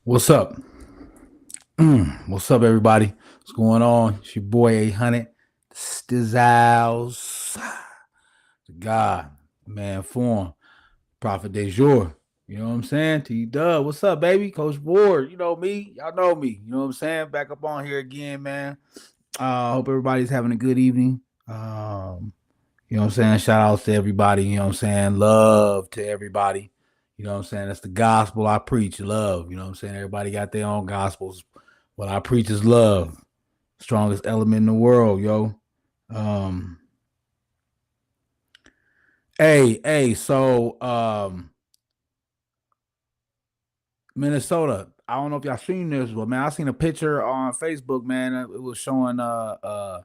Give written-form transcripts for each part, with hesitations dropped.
What's up? What's up, everybody? What's going on? It's your boy 800. Stizzles. God, man, form. Prophet de jour. You know what I'm saying? T-Dub. What's up, baby? Coach Ward. You know me. Y'all know me. You know what I'm saying? Back up on here again, man. Hope everybody's having a good evening. You know what I'm saying? Shout outs to everybody. You know what I'm saying? Love to everybody. You know what I'm saying? That's the gospel I preach. Love. You know what I'm saying? Everybody got their own gospels. What I preach is love. Strongest element in the world, yo. Um, so Minnesota. I don't know if y'all seen this, but man, I seen a picture on Facebook, man. It was showing one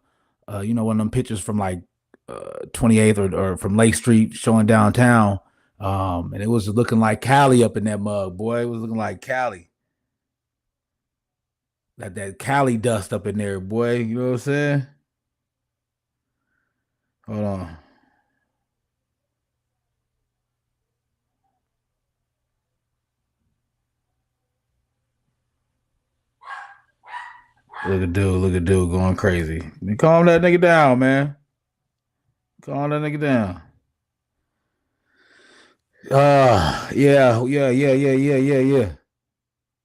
of them pictures from like 28th or from Lake Street showing downtown. And it was looking like Cali up in that mug, boy. It was looking like Cali. That Cali dust up in there, boy. You know what I'm saying? Hold on. Look at dude going crazy. Calm that nigga down, man. Calm that nigga down. Yeah.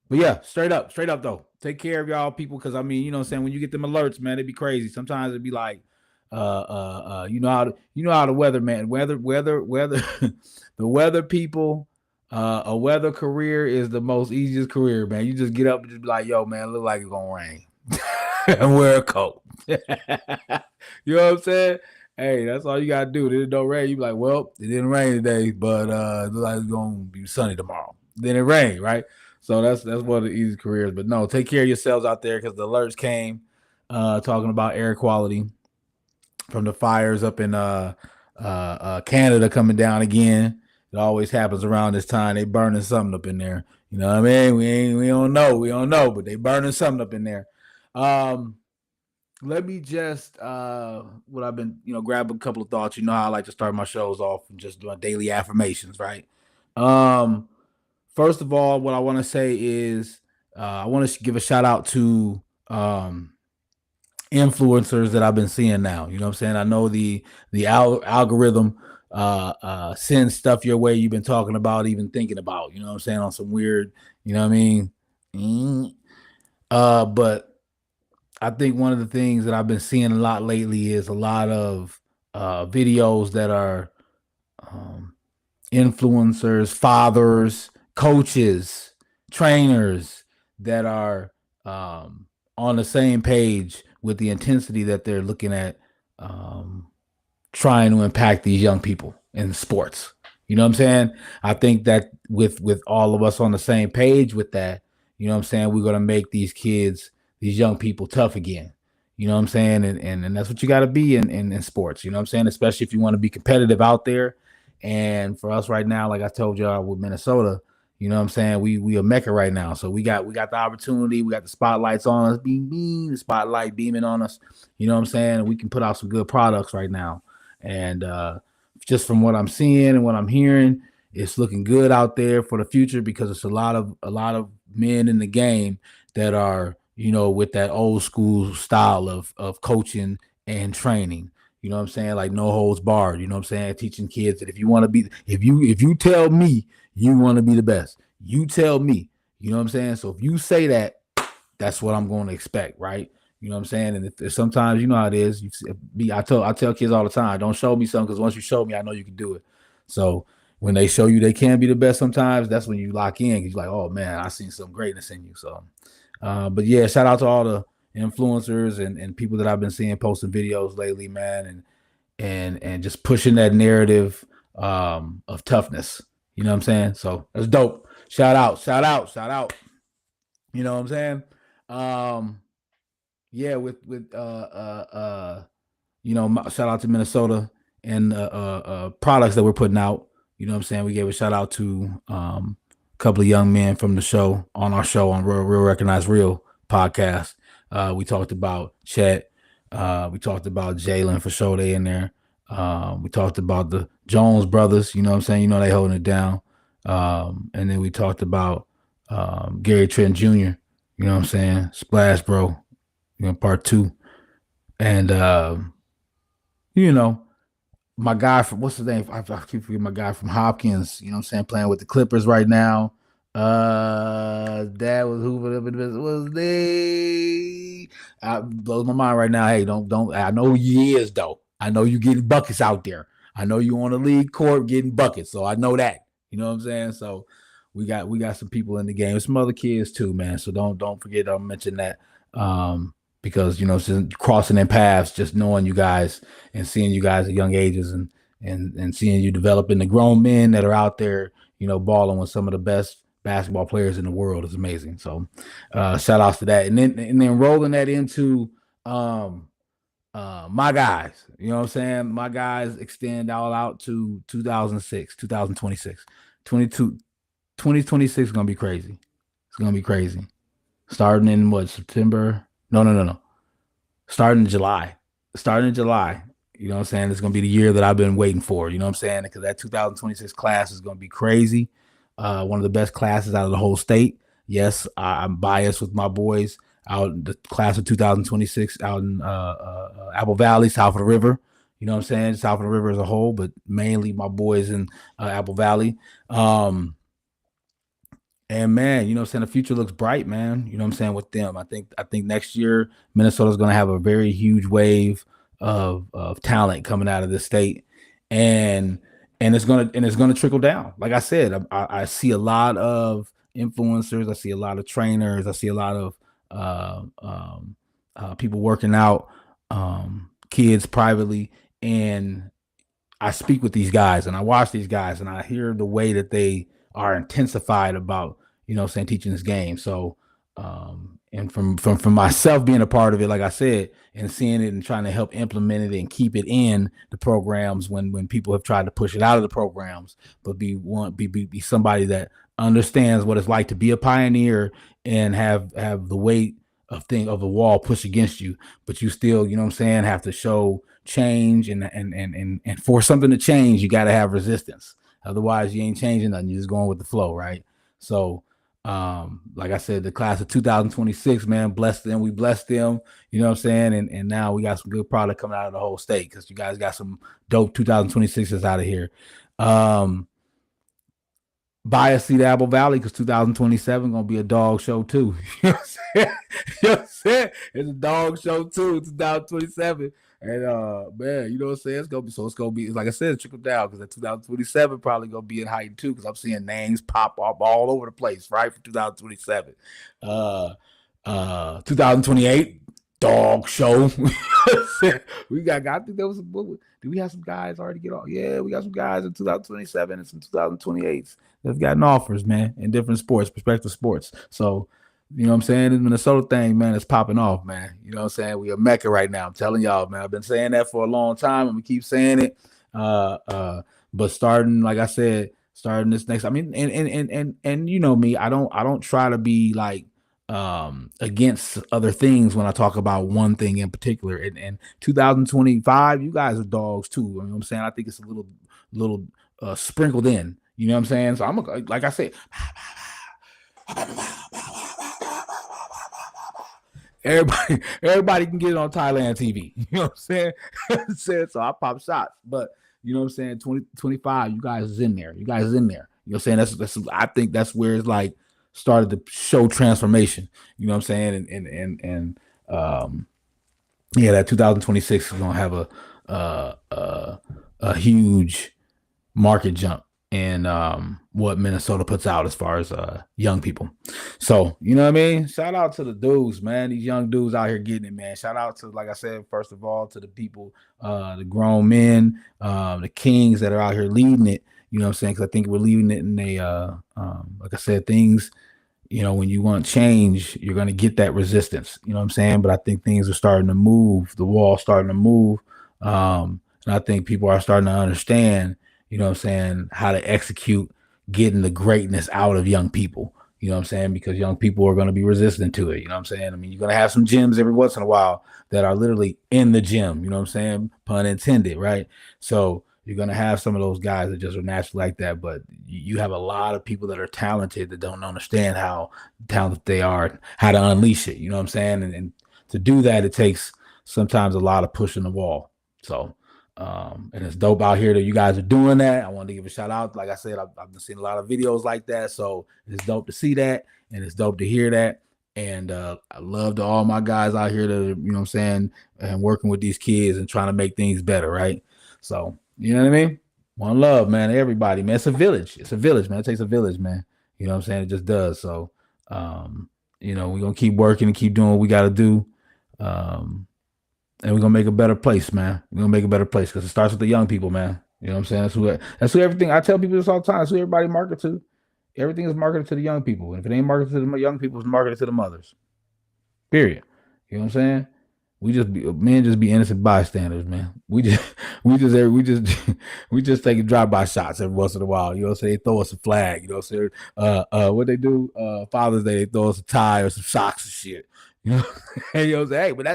But yeah, straight up though. Take care of y'all people, because I mean, you know what I'm saying, when you get them alerts, man, it'd be crazy. Sometimes it'd be like, you know how the weather, man, weather the weather people, a weather career is the most easiest career, man. You just get up and just be like, yo, man, look like it's gonna rain. And wear a coat. You know what I'm saying? Hey, that's all you gotta do. It don't rain. You be like, well, it didn't rain today, but it looks like it's gonna be sunny tomorrow. Then it rained, right? So that's one of the easiest careers. But no, take care of yourselves out there, because the alerts came talking about air quality from the fires up in Canada coming down again. It always happens around this time. They burning something up in there. You know what I mean? We don't know, but they burning something up in there. Um, Let me just what I've been, grab a couple of thoughts. You know how I like to start my shows off and just doing daily affirmations, right? Um, First of all, what I want to say is I want to give a shout out to influencers that I've been seeing now. You know what I'm saying? I know the algorithm sends stuff your way you've been talking about, even thinking about, you know what I'm saying, on some weird, you know what I mean? But I think one of the things that I've been seeing a lot lately is a lot of videos that are um, influencers, fathers, coaches, trainers that are on the same page with the intensity that they're looking at trying to impact these young people in sports. You know what I'm saying? I think that with all of us on the same page with that, you know what I'm saying, we're gonna make these kids, these young people, tough again. You know what I'm saying? And that's what you got to be in sports. You know what I'm saying? Especially if you want to be competitive out there. And for us right now, like I told y'all with Minnesota, you know what I'm saying, we a mecca right now. So we got the opportunity, we got the spotlights on us, the spotlight beaming on us. You know what I'm saying? We can put out some good products right now. And just from what I'm seeing and what I'm hearing, it's looking good out there for the future, because it's a lot of men in the game that are, with that old school style of coaching and training. You know what I'm saying? Like no holds barred. You know what I'm saying? Teaching kids that if you want to be, if you tell me you want to be the best, you tell me. You know what I'm saying? So if you say that, that's what I'm going to expect, right? You know what I'm saying? And if sometimes, you know how it is. I tell kids all the time, don't show me something, because once you show me, I know you can do it. So when they show you they can be the best, sometimes that's when you lock in, because you're like, oh man, I seen some greatness in you. So, but yeah, shout out to all the influencers and people that I've been seeing posting videos lately, man, and just pushing that narrative of toughness. You know what I'm saying? So that's dope. Shout out. You know what I'm saying? Um, yeah, with shout out to Minnesota and products that we're putting out. You know what I'm saying? We gave a shout out to a couple of young men from the show, on our show on Real Recognize Real podcast. We talked about Chet. We talked about Jalen, for sure, they in there. We talked about the Jones brothers. You know what I'm saying? You know they holding it down. And then we talked about Gary Trent Jr., you know what I'm saying? Splash Bro, part two. And you know, my guy from what's his name? I keep forgetting my guy from Hopkins, you know what I'm saying, playing with the Clippers right now. That was who was they? Blows my mind right now. Hey, don't I know he is though. I know you getting buckets out there. I know you on the league court getting buckets, so I know that. You know what I'm saying? So we got some people in the game, some other kids too, man. So don't forget I'll mention that. Because since crossing in paths, just knowing you guys and seeing you guys at young ages and seeing you develop into grown men that are out there, balling with some of the best basketball players in the world is amazing. So shout outs to that. And then rolling that into my guys, you know what I'm saying? My guys extend all out to 2006, 2026. 2026 is gonna be crazy. It's gonna be crazy. Starting in what, September? No. Starting in July. Starting in July. You know what I'm saying? It's going to be the year that I've been waiting for. You know what I'm saying? Because that 2026 class is going to be crazy. One of the best classes out of the whole state. Yes, I'm biased with my boys out the class of 2026 out in Apple Valley, south of the river. You know what I'm saying? South of the river as a whole, but mainly my boys in Apple Valley. And man, you know what I'm saying? The future looks bright, man. You know what I'm saying, with them. I think next year Minnesota's gonna have a very huge wave of talent coming out of the state. And it's gonna trickle down. Like I said, I see a lot of influencers, I see a lot of trainers, I see a lot of people working out kids privately, and I speak with these guys and I watch these guys and I hear the way that they are intensified about, saying, teaching this game. So, and from myself being a part of it, like I said, and seeing it and trying to help implement it and keep it in the programs when people have tried to push it out of the programs, but be somebody that understands what it's like to be a pioneer and have the weight of the wall pushed against you, but you still, you know what I'm saying, have to show change and for something to change, you got to have resistance. Otherwise, you ain't changing nothing. You're just going with the flow, right? So, like I said, the class of 2026, man, blessed them. We blessed them. You know what I'm saying? And now we got some good product coming out of the whole state because you guys got some dope 2026s out of here. Bias see the Apple Valley because 2027 gonna be a dog show too. You know what I'm saying? You know what I'm saying? It's a dog show too, 2027. And man, you know what I'm saying? It's gonna be like I said, trickle down because that 2027 probably gonna be in height too, because I'm seeing names pop up all over the place, right? For 2027. 2028, dog show. We got, I think there was do we have some guys already get off? Yeah, we got some guys in 2027 and some 2028s that's gotten offers, man, in different sports, prospective sports. So, you know what I'm saying? The Minnesota thing, man, is popping off, man. You know what I'm saying? We are Mecca right now. I'm telling y'all, man. I've been saying that for a long time, and we keep saying it. But starting, like I said, starting this next, I mean, and you know me, I don't try to be like against other things when I talk about one thing in particular. And 2025, you guys are dogs too. You know what I'm saying? I think it's a little sprinkled in. You know what I'm saying? So I'm like I said, everybody can get it on Thailand TV. You know what I'm saying? So I pop shots. But you know what I'm saying? 2025, you guys is in there. You guys is in there. You know what I'm saying? That's I think that's where it's like started to show transformation. You know what I'm saying? And yeah, that 2026 is gonna have a huge market jump in what Minnesota puts out as far as young people. So, you know what I mean? Shout out to the dudes, man. These young dudes out here getting it, man. Shout out to, like I said, first of all, to the people, the grown men, the kings that are out here leading it. You know what I'm saying? Because I think we're leading it in a, like I said, things, when you want change, you're going to get that resistance. You know what I'm saying? But I think things are starting to move. The wall's starting to move. And I think people are starting to understand, you know what I'm saying, how to execute getting the greatness out of young people. You know what I'm saying? Because young people are going to be resistant to it. You know what I'm saying? I mean, you're going to have some gyms every once in a while that are literally in the gym. You know what I'm saying? Pun intended, right? So You're gonna have some of those guys that just are naturally like that, but you have a lot of people that are talented that don't understand how talented they are, how to unleash it. You know what I'm saying? And to do that, it takes sometimes a lot of pushing the wall. So, and it's dope out here that you guys are doing that. I wanted to give a shout out. Like I said, I've been seeing a lot of videos like that. So it's dope to see that, and it's dope to hear that. And I love to all my guys out here that are, you know what I'm saying, and working with these kids and trying to make things better, right? So, you know what I mean? One love, man. Everybody, man. It's a village. It's a village, man. It takes a village, man. You know what I'm saying? It just does. So, um, we're gonna keep working and keep doing what we gotta do. Um, and we're gonna make a better place, man. We're gonna make a better place because it starts with the young people, man. You know what I'm saying? That's who everything I tell people this all the time. That's who everybody market to. Everything is marketed to the young people. And if it ain't marketed to the young people, it's marketed to the mothers. Period. You know what I'm saying? We just be men just be innocent bystanders, man. We just take drive by shots every once in a while. You know what I'm saying? They throw us a flag, you know what I'm saying? What they do, Father's Day, they throw us a tie or some socks and shit. You know, you know what I'm saying? Hey, but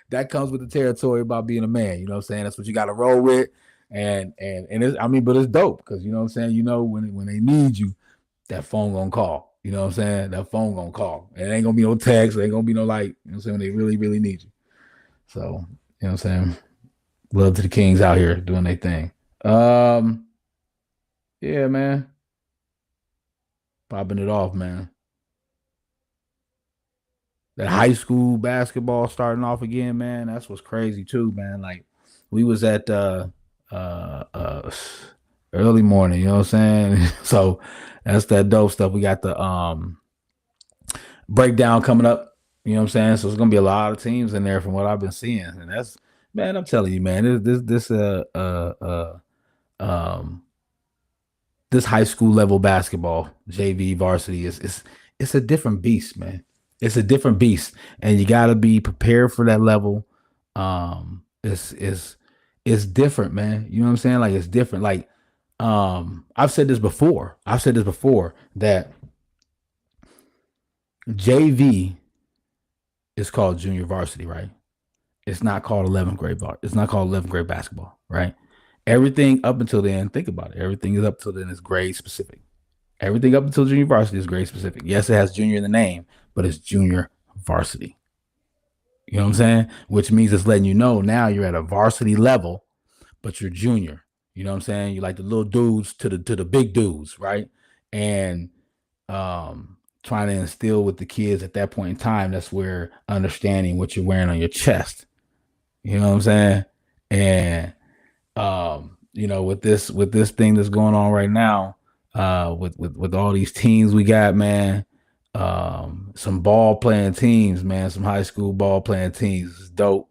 that comes with the territory about being a man. You know what I'm saying? That's what you gotta roll with. And it's, I mean, but it's dope because you know what I'm saying, when they need you, that phone gonna call. You know what I'm saying? That phone gonna call. It ain't gonna be no text, it ain't gonna be no like, you know what I'm saying, when they really, really need you. So, you know what I'm saying? Love to the Kings out here doing their thing. Yeah, man. Popping it off, man. That high school basketball starting off again, man. That's what's crazy too, man. Like we was at uh uh early morning, you know what I'm saying? So that's that dope stuff. We got the breakdown coming up. You know what I'm saying? So it's gonna be a lot of teams in there from what I've been seeing, and that's man. I'm telling you, man. Um this high school level basketball, JV varsity is it's a different beast, man. It's a different beast, and you got to be prepared for that level. It's different, man. You know what I'm saying? Like it's different. Like I've said this before. I've said this before that JV is called junior varsity, right? It's not called 11th grade It's not called 11th grade basketball, right? Everything up until then, think about it. Everything is up until then is grade specific. Everything up until junior varsity is grade specific. Yes, it has junior in the name, but it's junior varsity. You know what I'm saying? Which means it's letting you know now you're at a varsity level, but you're junior. You know what I'm saying? You're like the little dudes to the big dudes, right? And trying to instill with the kids at that point in time, that's where understanding what you're wearing on your chest. You know what I'm saying? And with this thing that's going on right now, with all these teams we got, man, some ball playing teams, man, some high school ball playing teams is dope.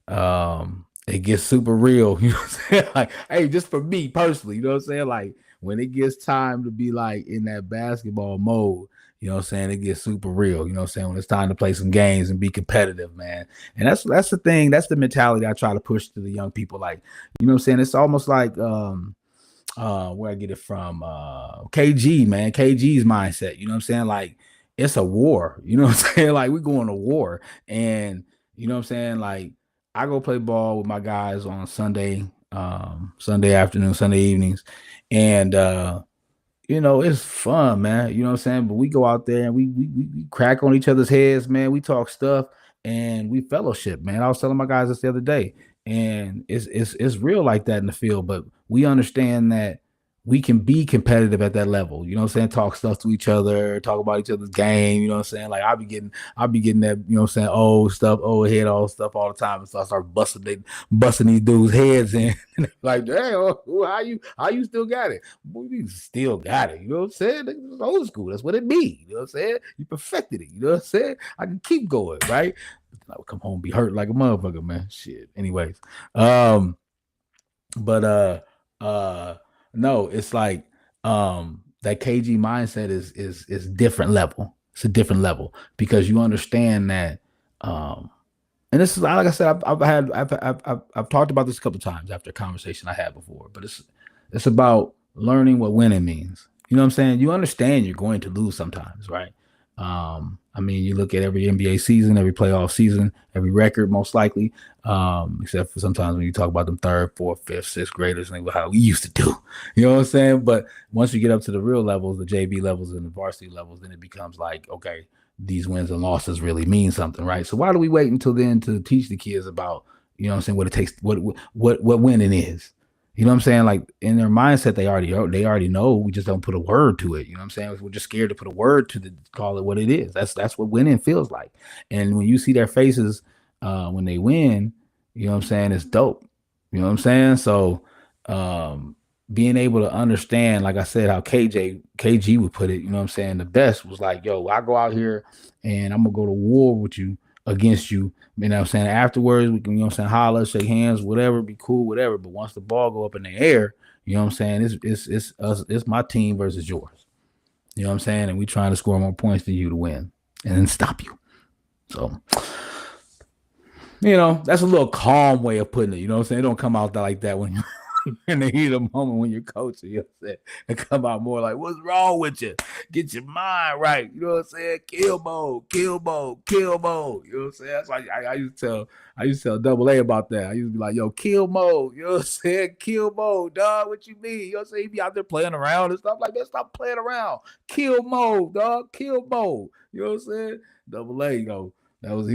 It gets super real, you know what I'm saying? Like, hey, just for me personally, you know what I'm saying? Like when it gets time to be like in that basketball mode, you know what I'm saying? It gets super real, you know what I'm saying? When it's time to play some games and be competitive, man. And that's the thing, that's the mentality I try to push to the young people. Like, you know what I'm saying? It's almost like where I get it from, KG, man. KG's mindset, you know what I'm saying? Like it's a war, you know what I'm saying? Like we're going to war. And you know what I'm saying? Like I go play ball with my guys on Sunday, Sunday afternoon, Sunday evenings, and it's fun, man. You know what I'm saying? But we go out there and we crack on each other's heads, man. We talk stuff and we fellowship, man. I was telling my guys this the other day, and it's real like that in the field, but we understand that we can be competitive at that level. You know what I'm saying? Talk stuff to each other, talk about each other's game. You know what I'm saying? Like I'll be getting that, you know what I'm saying, old head, old stuff all the time. And so I start busting these dudes' heads in. Like, damn, how you still got it? Boy, you still got it. You know what I'm saying? It's old school. That's what it be. You know what I'm saying? You perfected it. You know what I'm saying? I can keep going, right? I would come home and be hurt like a motherfucker, man. Shit. Anyways. But no, it's like that KG mindset is different level. It's a different level because you understand that and this is like I said, I've talked about this a couple times after a conversation I had before, but it's about learning what winning means. You know what I'm saying? You understand you're going to lose sometimes, right? I mean, you look at every NBA season, every playoff season, every record, most likely, except for sometimes when you talk about them third, fourth, fifth, sixth graders, and how we used to do. You know what I'm saying? But once you get up to the real levels, the JV levels and the varsity levels, then it becomes like, okay, these wins and losses really mean something, right? So why do we wait until then to teach the kids about, you know what I'm saying, what it takes, what winning is? You know what I'm saying? Like in their mindset, they already know. We just don't put a word to it. You know what I'm saying? We're just scared to put a word to the call it what it is. That's what winning feels like. And when you see their faces when they win, you know what I'm saying? It's dope. You know what I'm saying? So um, being able to understand, like I said, how KG would put it, you know what I'm saying? The best was like, yo, I go out here and I'm gonna go to war with you against you. You know what I'm saying? Afterwards, we can, you know what I'm saying, holler, shake hands, whatever, be cool, whatever. But once the ball go up in the air, you know what I'm saying? It's us, it's my team versus yours. You know what I'm saying? And we trying to score more points than you to win and then stop you. So, that's a little calm way of putting it. You know what I'm saying? It don't come out like that when you in the heat of the moment when you're coaching, you know what I'm saying? It come out more like, what's wrong with you? Get your mind right. You know what I'm saying? Kill mode, kill mode, kill mode. You know what I'm saying? That's like I used to tell Double A about that. I used to be like, yo, kill mode. You know what I'm saying? Kill mode, dog. What you mean? You know what I'm saying? He be out there playing around and stuff like that. Stop playing around. Kill mode, dog. Kill mode. You know what I'm saying? Double A, he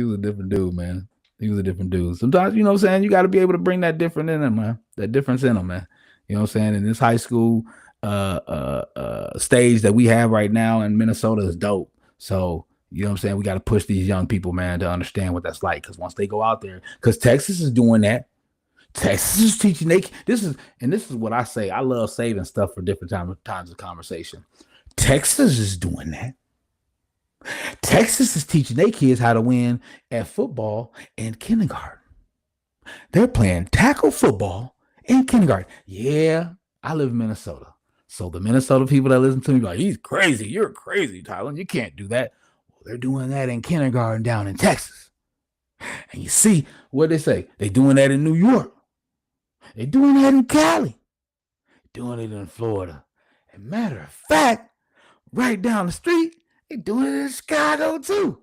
was a different dude, man. He was a different dude. Sometimes, you know what I'm saying, you got to be able to bring that different in him, man. That difference in him, man. You know what I'm saying? In this high school stage that we have right now in Minnesota is dope. So, you know what I'm saying? We got to push these young people, man, to understand what that's like. Because once they go out there, because Texas is doing that. Texas is teaching this is what I say. I love saving stuff for different times of conversation. Texas is doing that. Texas is teaching their kids how to win at football in kindergarten. They're playing tackle football in kindergarten. Yeah, I live in Minnesota. So the Minnesota people that listen to me like, he's crazy. You're crazy, Tyler. You can't do that. Well, they're doing that in kindergarten down in Texas. And you see what they say. They're doing that in New York. They're doing that in Cali. Doing it in Florida. And matter of fact, right down the street, they're doing it in Chicago too.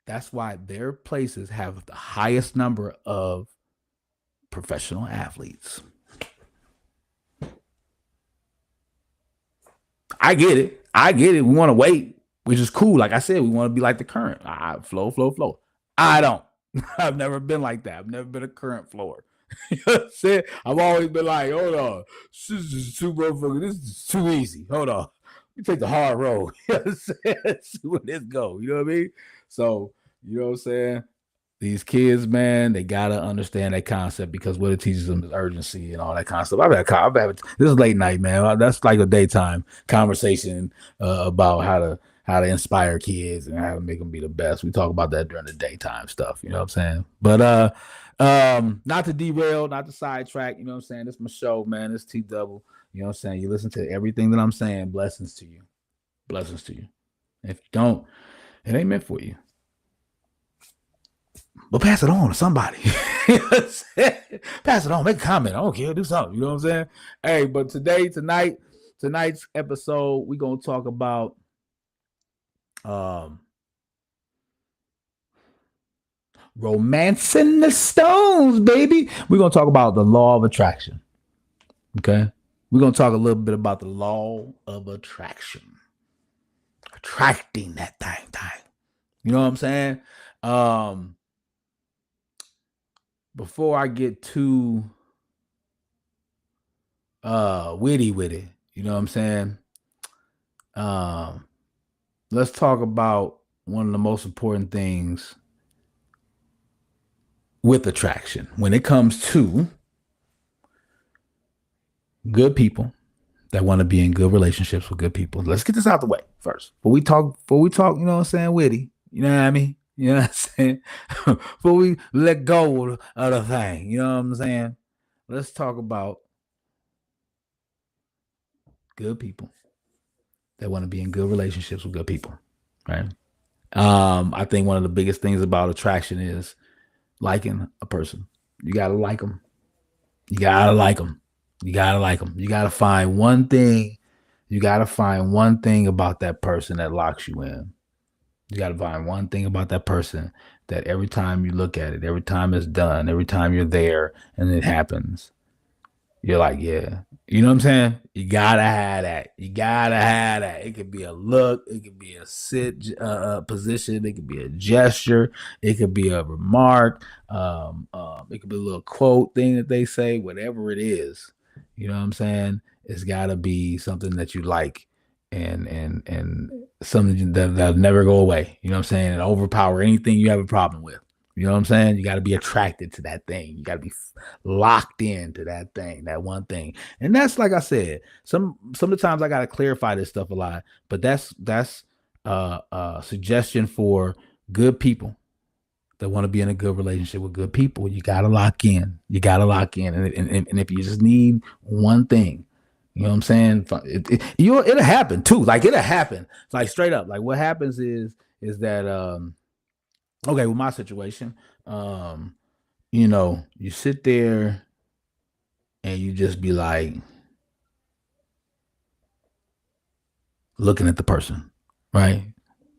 That's why their places have the highest number of professional athletes. I get it. I get it. We want to wait, which is cool. Like I said, we want to be like the current. Flow, flow, flow. I don't. I've never been like that. I've never been a current floor. You know what I'm saying? I've always been like, hold on. This is too motherfucker. This is too easy. Hold on. You take the hard road. You know what I'm saying? Let's see where this go. You know what I mean? So, you know what I'm saying? These kids, man, they gotta understand that concept because what it teaches them is urgency and all that kind of stuff. This is late night, man. That's like a daytime conversation about how to inspire kids and how to make them be the best. We talk about that during the daytime stuff. You know what I'm saying? But not to derail, not to sidetrack. You know what I'm saying? This is my show, man. It's T Double. You know what I'm saying? You listen to everything that I'm saying. Blessings to you. Blessings to you. If you don't, it ain't meant for you. But pass it on to somebody. Pass it on. Make a comment. I don't care. Do something. You know what I'm saying? Hey, but tonight's episode, we're gonna talk about romancing the stones, baby. We're gonna talk about the law of attraction. Okay. We're gonna talk a little bit about the law of attraction. Attracting that thing. You know what I'm saying? Before I get too witty with it, you know what I'm saying? Let's talk about one of the most important things with attraction when it comes to good people that want to be in good relationships with good people. Let's get this out the way first. Before we talk, you know what I'm saying, witty. You know what I mean? You know what I'm saying? Before we let go of the thing, you know what I'm saying? Let's talk about good people that want to be in good relationships with good people, right? I think one of the biggest things about attraction is liking a person. You gotta like them. You gotta like them. You gotta like them. You gotta find one thing. You got to find one thing about that person that locks you in. You got to find one thing about that person that every time you look at it, every time it's done, every time you're there and it happens, you're like, yeah. You know what I'm saying? You gotta have that. You gotta have that. It could be a look. It could be a position. It could be a gesture. It could be a remark. It could be a little quote thing that they say. Whatever it is, you know what I'm saying? It's gotta be something that you like, and something that'll never go away. You know what I'm saying? And overpower anything you have a problem with. You know what I'm saying? You got to be attracted to that thing. You got to be locked into that thing, that one thing. And that's like I said, some of the times I got to clarify this stuff a lot, but that's suggestion for good people that want to be in a good relationship with good people. You got to lock in. You got to lock in. And if you just need one thing, you know what I'm saying? It'll happen too. Like it'll happen. Like straight up. Like what happens is that okay, with my situation, you sit there and you just be like looking at the person, right?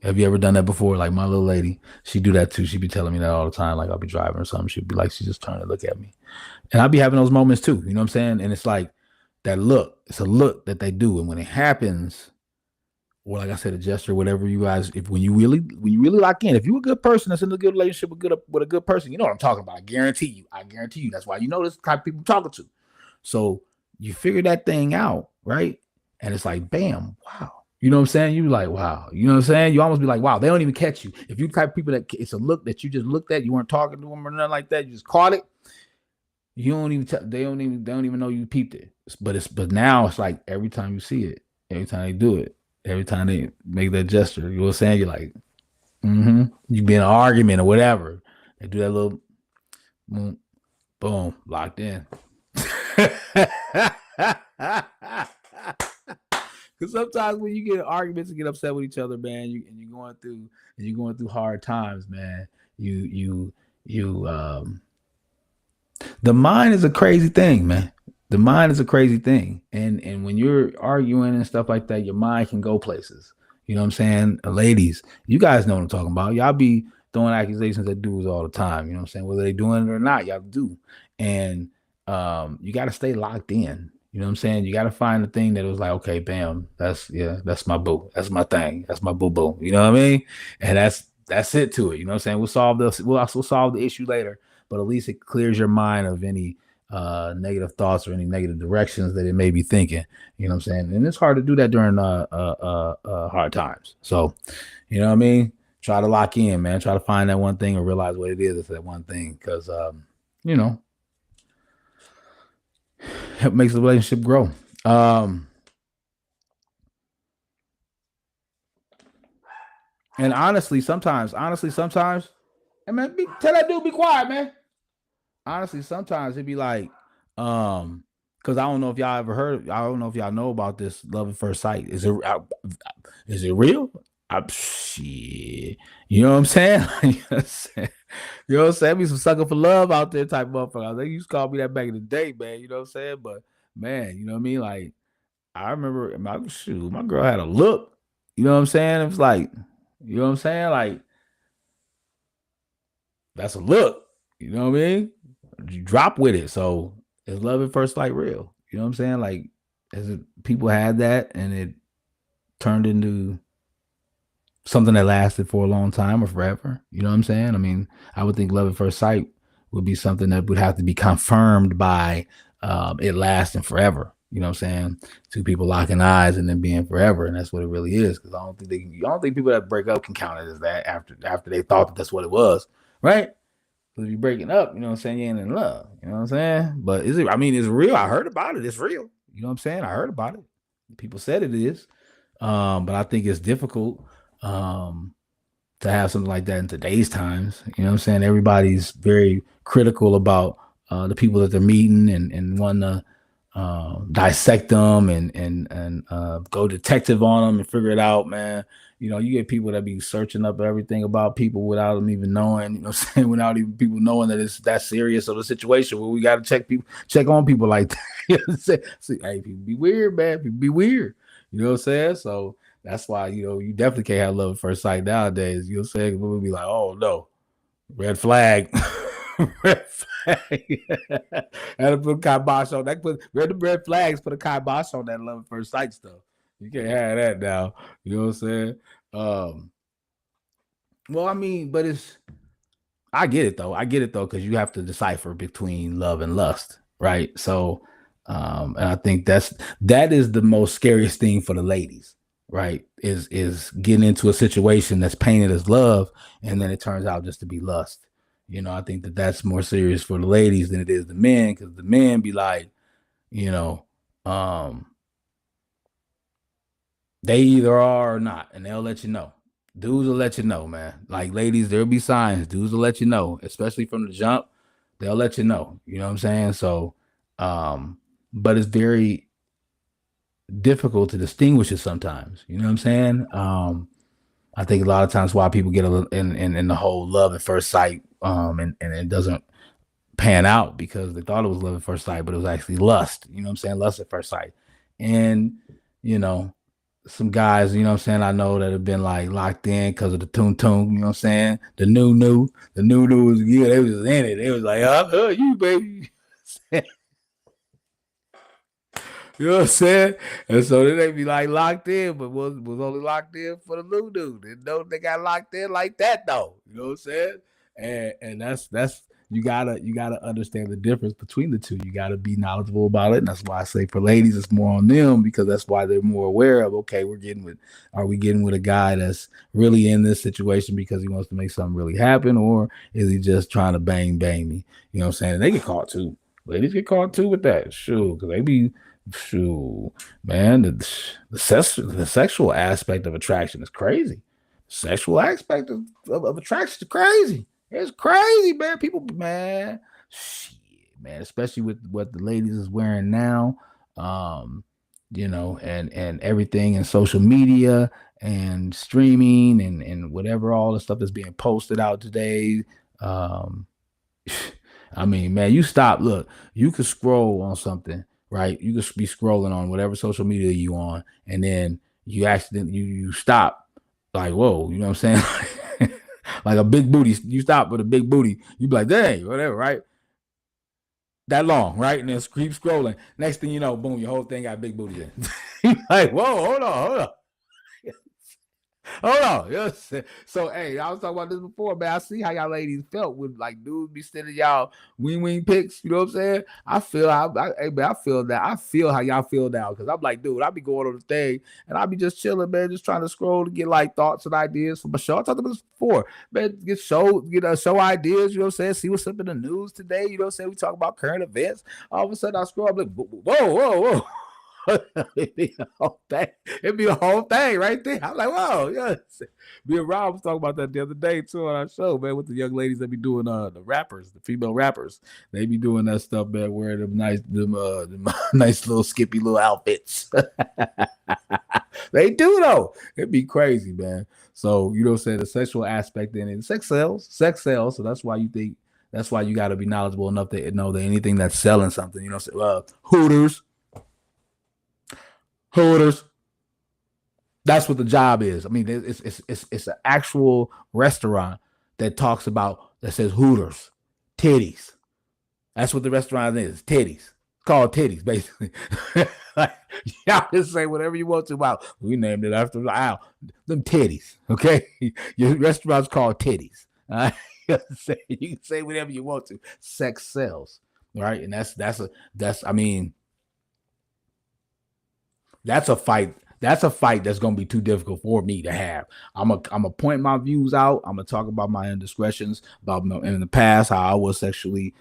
Have you ever done that before? Like my little lady, she do that too. She be telling me that all the time. Like I'll be driving or something. She'd be like, she just trying to look at me. And I'll be having those moments too. You know what I'm saying? And it's like that look. It's a look that they do. And when it happens, or like I said, a gesture, whatever you guys, when you really lock in, if you're a good person that's in a good relationship with a good person, you know what I'm talking about. I guarantee you. That's why you know this type of people I'm talking to. So you figure that thing out, right? And it's like, bam, wow. You know what I'm saying? You like, wow. You know what I'm saying? You almost be like, wow, they don't even catch you. If you type of people that it's a look that you just looked at, you weren't talking to them or nothing like that, you just caught it. You don't even they don't even know you peeped it. But now it's like every time you see it, every time they do it, every time they make that gesture, you know what I'm saying? You're like, you be in an argument or whatever. They do that little boom, locked in. Because sometimes when you get in arguments and get upset with each other, man, you're going through hard times, man. You the mind is a crazy thing, man. The mind is a crazy thing. And when you're arguing and stuff like that, your mind can go places. You know what I'm saying? Ladies, you guys know what I'm talking about. Y'all be throwing accusations at dudes all the time. You know what I'm saying? Whether they doing it or not, y'all do. And you got to stay locked in. You know what I'm saying? You got to find the thing that was like, okay, bam, that's my boo. That's my thing. That's my boo. You know what I mean? And that's it to it. You know what I'm saying? We'll also solve the issue later, but at least it clears your mind of any negative thoughts or any negative directions that it may be thinking. You know what I'm saying? And it's hard to do that during hard times. So, you know what I mean? Try to lock in, man. Try to find that one thing and realize what it is. It's that one thing, because it makes the relationship grow. And honestly, sometimes, hey man, tell that dude be quiet, man. Honestly, sometimes it'd be like, because I don't know if y'all ever heard, I don't know if y'all know about this love at first sight. Is it real? Shit. You know what I'm saying? You know what I'm saying? You know what I'm saying? Be some sucker for love out there type motherfucker. They used to call me that back in the day, man. You know what I'm saying? But man, you know what I mean? Like, I remember my girl had a look. You know what I'm saying? It was like, you know what I'm saying? Like, that's a look. You know what I mean? You drop with it. So is love at first sight real? You know what I'm saying? Like, people had that and it turned into something that lasted for a long time or forever. You know what I'm saying? I mean, I would think love at first sight would be something that would have to be confirmed by it lasting forever. You know what I'm saying? Two people locking eyes and then being forever, and that's what it really is. Because I don't think people that break up can count it as that after they thought that that's what it was, right? Because if you're breaking up, you know what I'm saying, you ain't in love. You know what I'm saying? But is it? I mean, it's real. I heard about it. It's real. You know what I'm saying? I heard about it. People said it is, but I think it's difficult to have something like that in today's times. You know what I'm saying? Everybody's very critical about the people that they're meeting and want to dissect them and go detective on them and figure it out, man. You know, you get people that be searching up everything about people without them even knowing, you know what I'm saying, without even people knowing that it's that serious of a situation where we got to check on people like that. See, hey, people be weird, man. People be weird. You know what I'm saying? So that's why, you definitely can't have love at first sight nowadays. You know what I'm saying? We'll be like, oh no, red flag. Red flag. Had to put kibosh on that. Put red flags, put a kibosh on that love at first sight stuff. You can't have that now. You know what I'm saying? Um, well, I mean, but I get it though. I get it though, because you have to decipher between love and lust, right? So, and I think that is the most scariest thing for the ladies, right? Is getting into a situation that's painted as love, and then it turns out just to be lust. I think that's more serious for the ladies than it is the men, because the men be like, you know, um, they either are or not, and they'll let you know. Dudes will let you know, man. Like ladies, there'll be signs. Dudes will let you know, especially from the jump. They'll let you know. You know what I'm saying? So, um, but it's very difficult to distinguish it sometimes. You know what I'm saying? I think a lot of times why people get in the whole love at first sight, and it doesn't pan out because they thought it was love at first sight, but it was actually lust. You know what I'm saying? Lust at first sight. And, you know, some guys, you know what I'm saying, I know that have been like locked in because of the tune, you know what I'm saying? The new was good. They was in it. They was like, oh, you baby. You know what I'm saying? And so then they be like locked in, but was only locked in for the new dude. Didn't know they got locked in like that though. You know what I'm saying? And that's you gotta understand the difference between the two. You gotta be knowledgeable about it. And that's why I say for ladies it's more on them, because that's why they're more aware of, okay, are we getting with a guy that's really in this situation because he wants to make something really happen, or is he just trying to bang me? You know what I'm saying? And they get caught too. Ladies get caught too with that. Sure, because they be Shoot, man, the sexual aspect of attraction is crazy. Sexual aspect of attraction is crazy. It's crazy, man. People, man, shit, man, especially with what the ladies is wearing now, um, and everything in social media and streaming and whatever, all the stuff that's being posted out today. Um, I mean, man, you stop. Look, you could scroll on something, right? You could be scrolling on whatever social media you on, and then you accidentally you stop. Like, whoa, you know what I'm saying? Like a big booty. You stop with a big booty. You be like, dang, whatever, right? That long, right? And then keep scrolling. Next thing you know, boom, your whole thing got big booty in. You like, whoa, hold on. Hold on. Yes. So, hey, I was talking about this before, man. I see how y'all ladies felt with like dudes be sending y'all wing pics. You know what I'm saying? Hey, man, I feel that. I feel how y'all feel now, because I'm like, dude, I be going on the thing and I be just chilling, man, just trying to scroll to get like thoughts and ideas for my show. I talked about this before, man. Show ideas. You know what I'm saying? See what's up in the news today. You know what I'm saying? We talk about current events. All of a sudden, I scroll. I'm like, whoa. It'd be the whole thing. It'd be the whole thing right there. I'm like, whoa, yes. Me and Rob was talking about that the other day too on our show, man, with the young ladies that be doing the rappers, the female rappers. They be doing that stuff, man, wearing them nice little skippy little outfits. They do though. It'd be crazy, man. So, you know what I'm saying? The sexual aspect in it. Sex sells. So that's why you gotta be knowledgeable enough to know that anything that's selling something, you know, Hooters. That's what the job is. I mean, it's an actual restaurant that says Hooters, titties. That's what the restaurant is, titties. It's called titties, basically. Like, y'all just say whatever you want to about. We named it after them titties. Okay, your restaurant's called titties. All right? You can say whatever you want to. Sex sells, right? And I mean, that's a fight. That's a fight that's gonna be too difficult for me to have. I'm a point my views out. I'm gonna talk about my indiscretions about in the past how I was sexually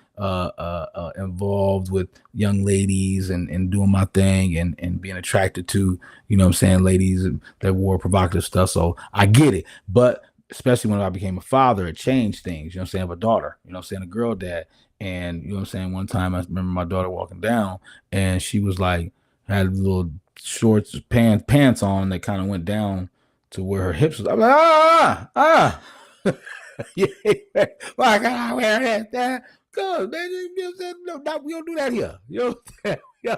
involved with young ladies and doing my thing and being attracted to, you know what I'm saying, ladies that wore provocative stuff. So I get it, but especially when I became a father, it changed things. You know what I'm saying? I have a daughter. You know what I'm saying? A girl dad, and you know what I'm saying. One time I remember my daughter walking down, and she was like had little shorts, pants on that kind of went down to where her hips was. I'm like, yeah, why can't I wear that? Good, man. You know, no, we don't do that here. You know, Yeah,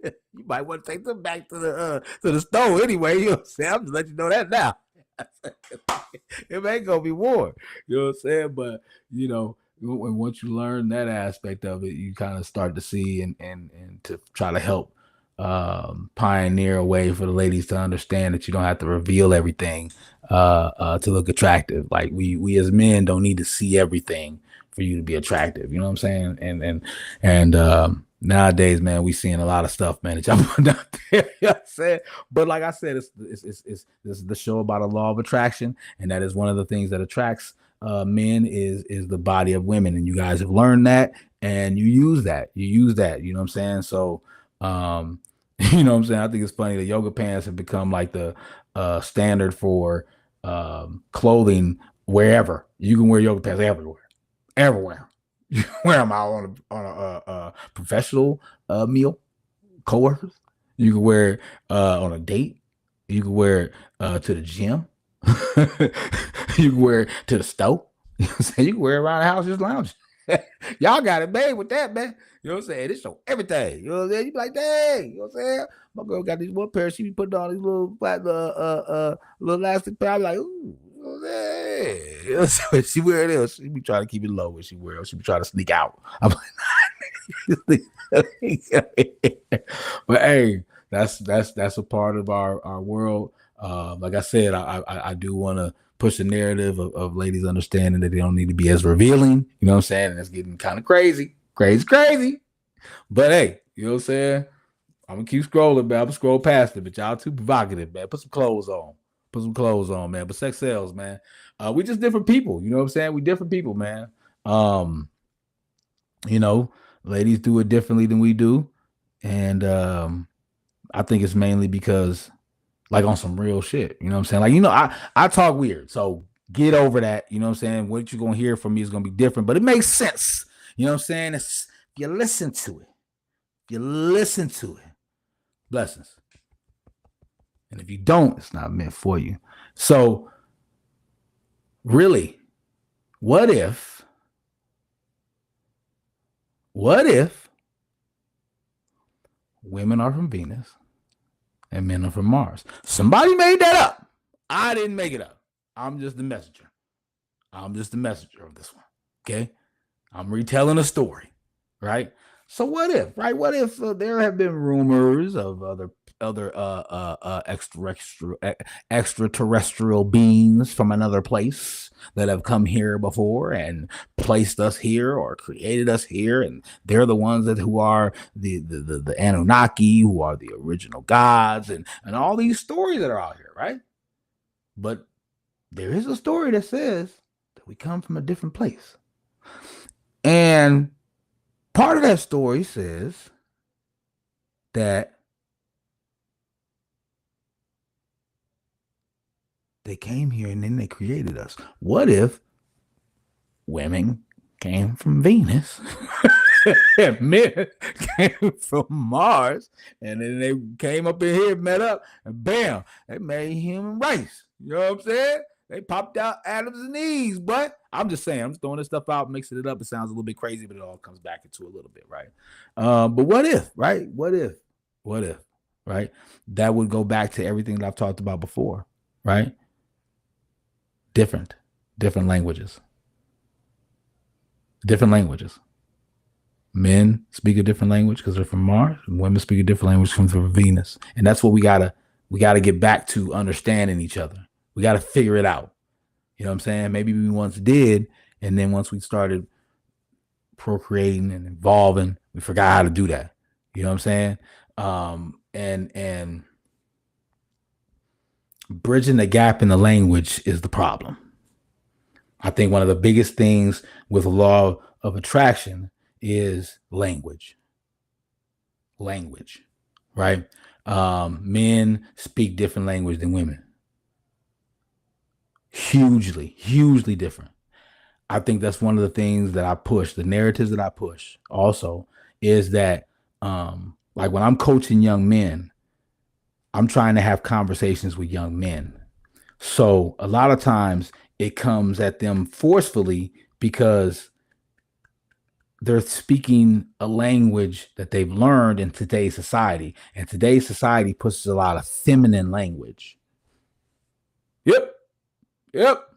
you might want to take them back to the store anyway. You know what I'm saying? I'm just letting you know that now. It ain't gonna be war. You know what I'm saying? But you know, once you learn that aspect of it, you kind of start to see and to try to help pioneer a way for the ladies to understand that you don't have to reveal everything to look attractive. Like we as men don't need to see everything for you to be attractive. You know what I'm saying? And nowadays, man, we seeing a lot of stuff, man, that y'all put out there. You know what I'm saying? But like I said, it's this is the show about a law of attraction, and that is one of the things that attracts men is the body of women, and you guys have learned that, and you use that. You know what I'm saying? So, you know what I'm saying? I think it's funny that yoga pants have become like the standard for clothing wherever. You can wear yoga pants everywhere. You can wear them out on a professional meal, coworkers. You can wear it on a date. You can wear it to the gym. You can wear it to the stove. You know what I'm saying? You can wear it around the house just lounging. Y'all got it made with that, man. You know what I'm saying? This show everything. You know what I'm saying? You be like, dang, you know what I'm saying? My girl got these one pair. She be putting on these little flat, little elastic pair. I'm like, ooh, you know what I'm saying? You know what I'm saying? She wear it. She be trying to keep it low when she wear it. She be trying to sneak out. I'm like, but hey, that's a part of our world. Like I said, I do want to push the narrative of ladies understanding that they don't need to be as revealing. You know what I'm saying? And it's getting kind of crazy. But hey, you know what I'm saying? I'm gonna keep scrolling, man. I'm gonna scroll past it, but y'all too provocative, man. Put some clothes on. Man. But sex sells, man. We just different people. You know what I'm saying? We different people, man. You know, ladies do it differently than we do. And I think it's mainly because like on some real shit. You know what I'm saying? Like, you know, I talk weird. So get over that. You know what I'm saying? What you're gonna hear from me is gonna be different, but it makes sense. You know what I'm saying? It's you listen to it. Blessings. And if you don't, it's not meant for you. So really, what if women are from Venus and men are from Mars? Somebody made that up. I didn't make it up. I'm just the messenger. of this one. Okay. I'm retelling a story. Right. So what if, right? What if there have been rumors of other extraterrestrial beings from another place that have come here before and placed us here or created us here, and they're the ones who are the Anunnaki, who are the original gods, and all these stories that are out here, right? But there is a story that says that we come from a different place, and part of that story says that they came here and then they created us. What if women came from Venus and men came from Mars, and then they came up in here, met up, and bam, they made human race. You know what I'm saying? They popped out Adams and Eves, but I'm just saying, I'm just throwing this stuff out, mixing it up. It sounds a little bit crazy, but it all comes back into a little bit, right? But what if, right? What if, right? That would go back to everything that I've talked about before, right? Different languages. Men speak a different language because they're from Mars, and women speak a different language from Venus. And that's what we gotta get back to, understanding each other. We gotta figure it out. You know what I'm saying? Maybe we once did, and then once we started procreating and evolving, we forgot how to do that. You know what I'm saying? And bridging the gap in the language is the problem. I think one of the biggest things with the law of attraction is language, right? Men speak different language than women. Hugely different. I think that's one of the things that I push, the narratives that I push also, is that like when I'm coaching young men, I'm trying to have conversations with young men. So a lot of times it comes at them forcefully because they're speaking a language that they've learned in today's society, and today's society pushes a lot of feminine language. Yep, yep.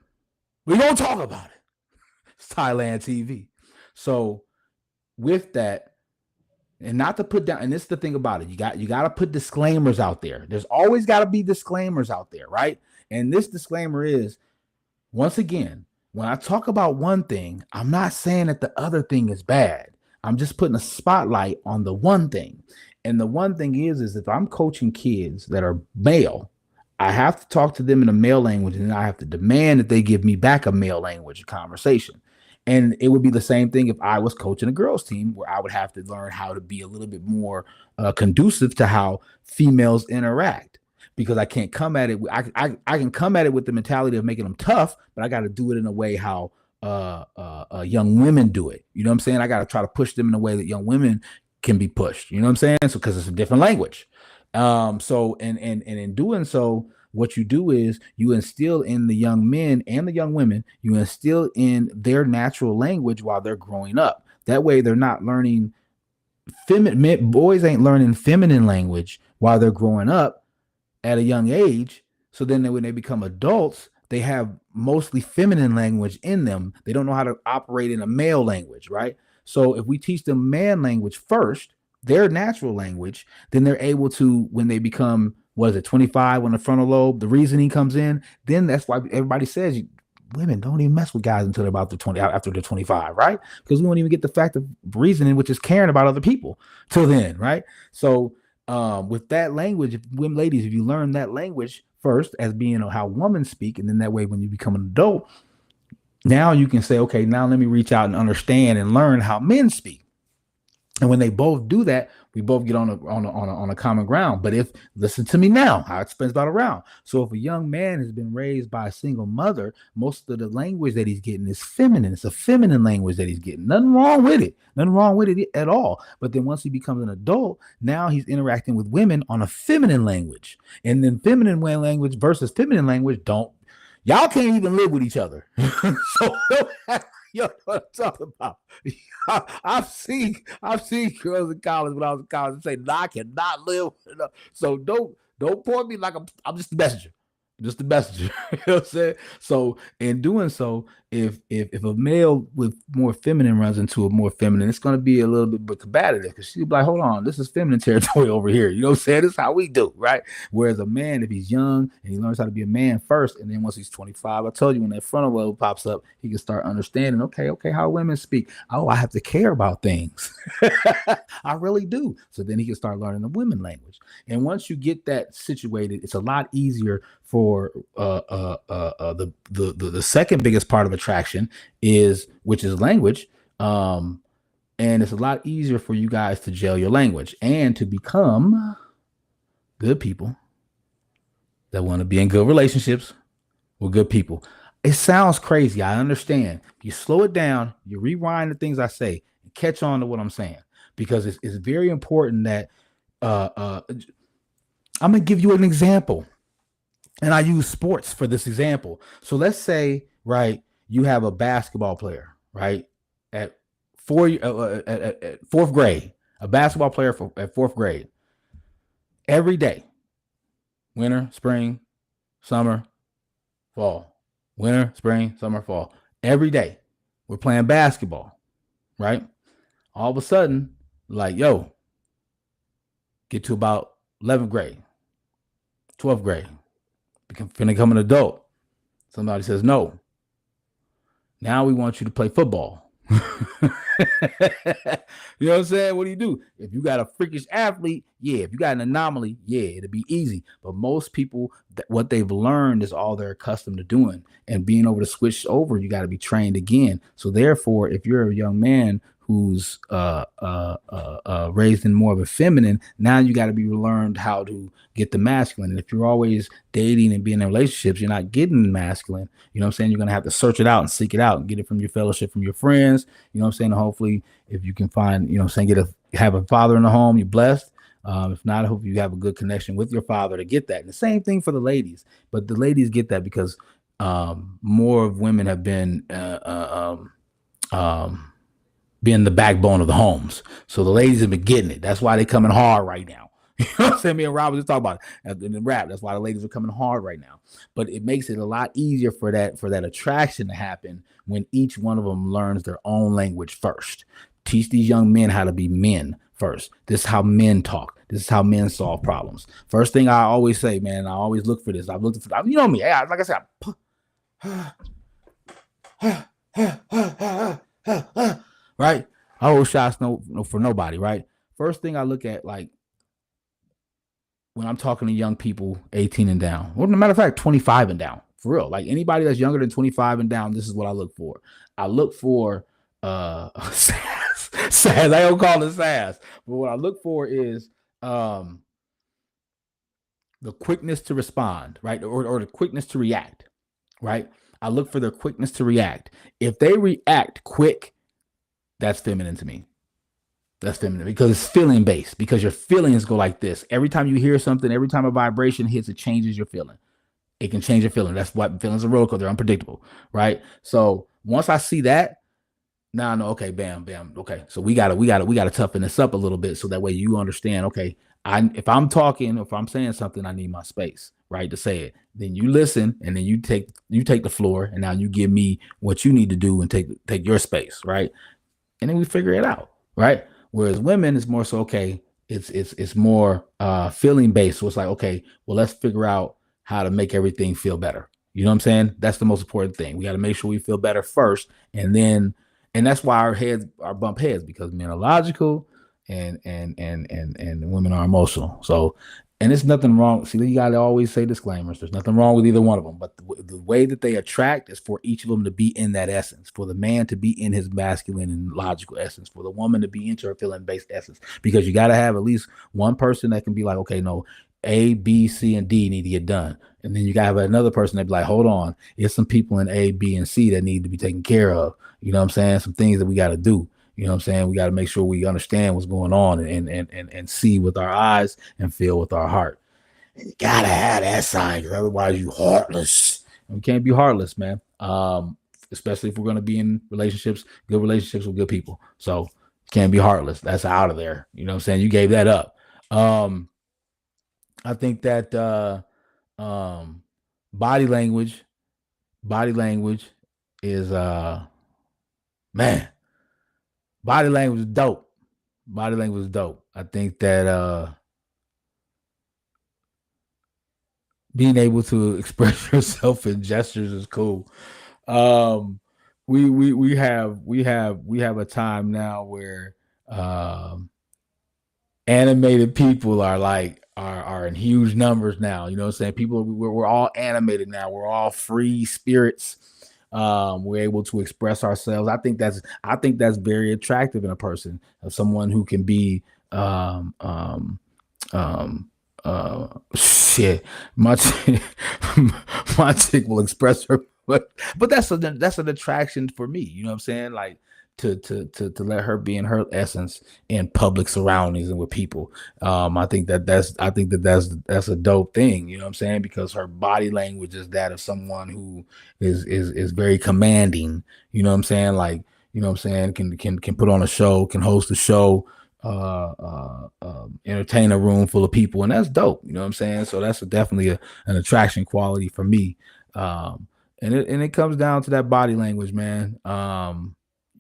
We gonna talk about it. It's Thailand TV. So with that, and not to put down, and this is the thing about it, you got to put disclaimers out there. There's always got to be disclaimers out there, right? And this disclaimer is, once again, when I talk about one thing, I'm not saying that the other thing is bad. I'm just putting a spotlight on the one thing. And the one thing is if I'm coaching kids that are male, I have to talk to them in a male language, and I have to demand that they give me back a male language conversation. And it would be the same thing if I was coaching a girls team, where I would have to learn how to be a little bit more conducive to how females interact, because I can't come at it. I can come at it with the mentality of making them tough, but I got to do it in a way how young women do it. You know what I'm saying? I got to try to push them in a way that young women can be pushed. You know what I'm saying? So because it's a different language. So and in doing so, what you do is you instill in the young men and the young women, you instill in their natural language while they're growing up. That way, they're not learning feminine. Boys ain't learning feminine language while they're growing up at a young age. So then when they become adults, they have mostly feminine language in them. They don't know how to operate in a male language, right? So if we teach them man language first, their natural language, then they're able to, when they become, what is it, 25, when the frontal lobe, the reasoning comes in, then that's why everybody says women don't even mess with guys until they're about the 20, after they're 25, right? Because we don't even get the fact of reasoning, which is caring about other people till then, right? So with that language, if women, ladies, if you learn that language first as being how women speak, and then that way when you become an adult, now you can say, okay, now let me reach out and understand and learn how men speak. And when they both do that, we both get on a common ground. But if, listen to me now, how it spins about around. So if a young man has been raised by a single mother, most of the language that he's getting is feminine. It's a feminine language that he's getting. Nothing wrong with it. Nothing wrong with it at all. But then once he becomes an adult, now he's interacting with women on a feminine language. And then feminine language versus feminine language y'all can't even live with each other. So you know what I'm talking about. I've seen girls in college when I was in college say, "No, I cannot live." So don't point me like I'm just the messenger. Just the messenger. You know what I'm saying? So in doing so, if a male with more feminine runs into a more feminine, it's gonna be a little bit more combative, because she'll be like, hold on, this is feminine territory over here. You know what I'm saying? This is how we do, right? Whereas a man, if he's young and he learns how to be a man first, and then once he's 25, I told you, when that frontal lobe pops up, he can start understanding, okay, how women speak. Oh, I have to care about things. I really do. So then he can start learning the women language. And once you get that situated, it's a lot easier for the second biggest part of attraction, which is language. And it's a lot easier for you guys to gel your language and to become good people that want to be in good relationships with good people. It sounds crazy, I understand. You slow it down, you rewind the things I say, and catch on to what I'm saying, because it's very important that I'm gonna give you an example. And I use sports for this example. So let's say, right, you have a basketball player, right, at fourth grade, a basketball player at fourth grade. Every day, winter, spring, summer, fall, winter, spring, summer, fall. Every day, we're playing basketball, right? All of a sudden, like, yo, get to about 11th grade, 12th grade, become an adult. Somebody says no. Now we want you to play football. You know what I'm saying? What do? If you got a freakish athlete, yeah. If you got an anomaly, yeah, it'll be easy. But most people, what they've learned is all they're accustomed to doing. And being able to switch over, you got to be trained again. So therefore, if you're a young man who's raised in more of a feminine, now you got to be learned how to get the masculine. And if you're always dating and being in relationships, you're not getting masculine. You know what I'm saying? You're going to have to search it out and seek it out and get it from your fellowship, from your friends. You know what I'm saying? And hopefully, if you can find, you know what I'm saying, have a father in the home, you're blessed. If not, I hope you have a good connection with your father to get that. And the same thing for the ladies. But the ladies get that because more of women have been being the backbone of the homes. So the ladies have been getting it. That's why they coming hard right now. You know what I'm saying? Me and Rob was just talking about it in the rap. That's why the ladies are coming hard right now. But it makes it a lot easier for that attraction to happen when each one of them learns their own language first. Teach these young men how to be men first. This is how men talk. This is how men solve problems. First thing I always say, man, I always look for this. I've looked for, you know me. Like I said, right? I hold shots no for nobody, right? First thing I look at, like when I'm talking to young people 18 and down, well, no matter of fact, 25 and down, for real. Like anybody that's younger than 25 and down, this is what I look for. I look for sass. Sass. I don't call it sass. But what I look for is the quickness to respond, right? Or the quickness to react, right? I look for their quickness to react. If they react quick, that's feminine to me. That's feminine because it's feeling based, because your feelings go like this. Every time you hear something, every time a vibration hits, it changes your feeling. It can change your feeling. That's what feelings are roller coaster. They're unpredictable, right? So once I see that, now I know, okay, bam, bam. Okay. So we gotta toughen this up a little bit so that way you understand, okay, if I'm talking, if I'm saying something, I need my space, right, to say it. Then you listen and then you take the floor and now you give me what you need to do and take your space, right? And then we figure it out, right? Whereas women, it's more so, okay, it's more feeling based. So it's like, okay, well, let's figure out how to make everything feel better. You know what I'm saying? That's the most important thing. We got to make sure we feel better first, and that's why our bump heads, because men are logical and women are emotional. So, and there's nothing wrong. See, you got to always say disclaimers. There's nothing wrong with either one of them, but the way that they attract is for each of them to be in that essence, for the man to be in his masculine and logical essence, for the woman to be into her feeling based essence, because you got to have at least one person that can be like, okay, no, A, B, C, and D need to get done. And then you got to have another person that be like, hold on, there's some people in A, B, and C that need to be taken care of. You know what I'm saying? Some things that we got to do. You know what I'm saying? We got to make sure we understand what's going on and see with our eyes and feel with our heart. And you gotta have that sign, because otherwise you heartless. And we can't be heartless, man. Especially if we're gonna be in relationships, good relationships with good people. So can't be heartless. That's out of there. You know what I'm saying? You gave that up. I think that um body language, body language is man, body language is dope. Body language is dope. I think that being able to express yourself in gestures is cool. Um, we have a time now where animated people are like are in huge numbers now. You know what I'm saying? People, we're all animated now. We're all free spirits. We're able to express ourselves. I think that's very attractive in a person, of someone who can be um shit. My chick, my chick will express her, but that's an attraction for me. You know what I'm saying? Like to let her be in her essence in public surroundings and with people. I think that's a dope thing. You know what I'm saying? Because her body language is that of someone who is very commanding. You know what I'm saying? Like, you know what I'm saying? Can put on a show, can host a show, entertain a room full of people, and that's dope. You know what I'm saying? So that's definitely an attraction quality for me. Um, and it comes down to that body language, man.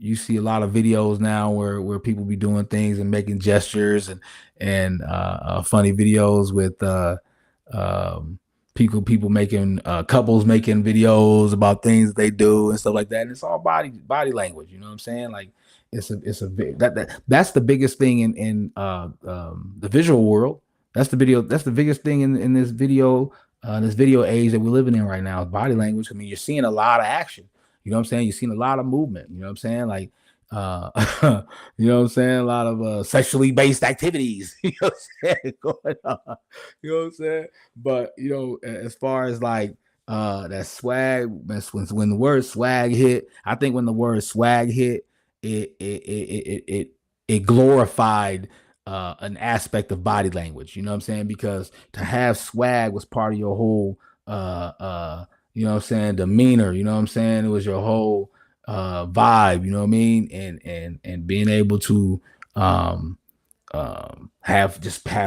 You see a lot of videos now where people be doing things and making gestures and funny videos with um, people making couples making videos about things they do and stuff like that. And it's all body language. You know what I'm saying? Like it's a big that's the biggest thing in the visual world. That's the biggest thing in this video age that we're living in right now is body language. I mean, you're seeing a lot of action. You know what I'm saying? You're seeing a lot of movement. You know what I'm saying? Like, you know what I'm saying? A lot of sexually based activities. You know what I'm saying? Going on. You know what I'm saying? But as far as like that swag, when the word swag hit, I think when the word swag hit, it glorified an aspect of body language. You know what I'm saying? Because to have swag was part of your whole you know what I'm saying, demeanor. You know what I'm saying? It was your whole vibe, you know what I mean? And being able to um have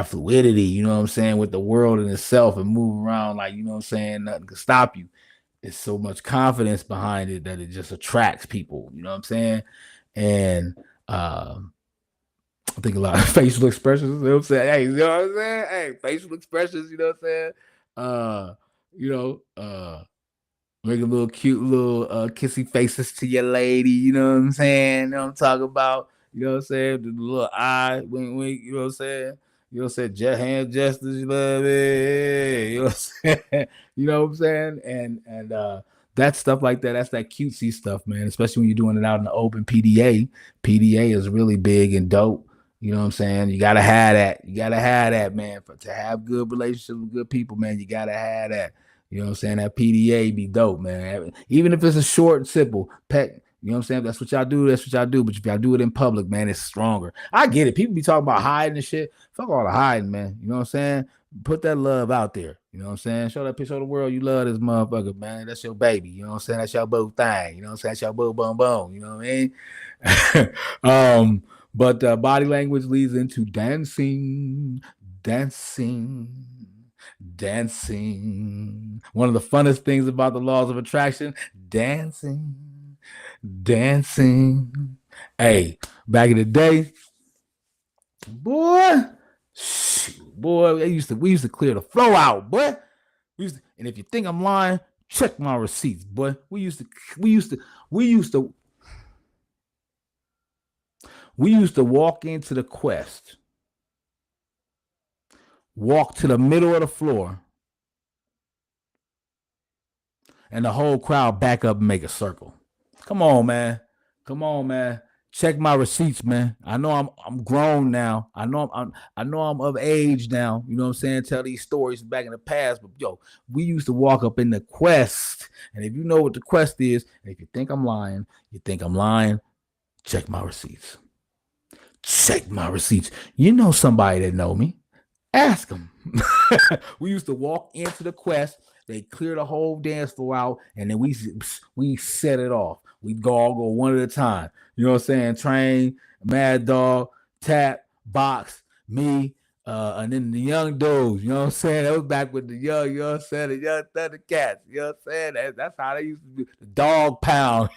fluidity, you know what I'm saying, with the world in itself and move around like, you know what I'm saying, nothing can stop you. It's so much confidence behind it that it just attracts people, you know what I'm saying? And I think a lot of facial expressions, you know what I'm saying? Hey, you know what I'm saying? Hey, facial expressions, you know what I'm saying? Uh, you know, make a little cute little kissy faces to your lady, you know what I'm saying? You know what I'm talking about? You know what I'm saying? The little eye, wink, wink, you know what I'm saying? You know what I'm saying? Hand gestures, you love it. You know what I'm saying? You know what I'm saying? And that stuff like that, that's that cutesy stuff, man. Especially when you're doing it out in the open PDA. PDA is really big and dope. You know what I'm saying? You gotta have that. You gotta have that, man. To have good relationships with good people, man, you gotta have that. You know what I'm saying? That PDA be dope, man. Even if it's a short and simple pet, you know what I'm saying? That's what y'all do. That's what y'all do. But if y'all do it in public, man, it's stronger. I get it. People be talking about hiding and shit. Fuck all the hiding, man. You know what I'm saying? Put that love out there. You know what I'm saying? Show that picture of the world you love this motherfucker, man. That's your baby. You know what I'm saying? That's your boo thing. You know what I'm saying? That's your boo boom boom. You know what I mean? But body language leads into dancing, dancing, dancing. One of the funnest things about the laws of attraction, dancing, dancing. Hey, back in the day, boy, boy, we used to clear the flow out, boy. And if you think I'm lying, check my receipts, boy. We used to, we used to, we used to walk into the quest, walk to the middle of the floor, and the whole crowd back up and make a circle. Come on, man. Come on, man. Check my receipts, man. I know I'm grown now. I know I'm of age now. You know what I'm saying? Tell these stories back in the past, but yo, we used to walk up in the quest. And if you know what the quest is, and if you think I'm lying, check my receipts. Check my receipts. You know somebody that know me. Ask them. We used to walk into the quest. They clear the whole dance floor out, and then we set it off. We all go one at a time. You know what I'm saying? Train, Mad Dog, Tap, Box, me, and then the young dudes. You know what I'm saying? That was back with the young, you know what I'm saying? The young Thundercats. You know what I'm saying? That's how they used to do the dog pound.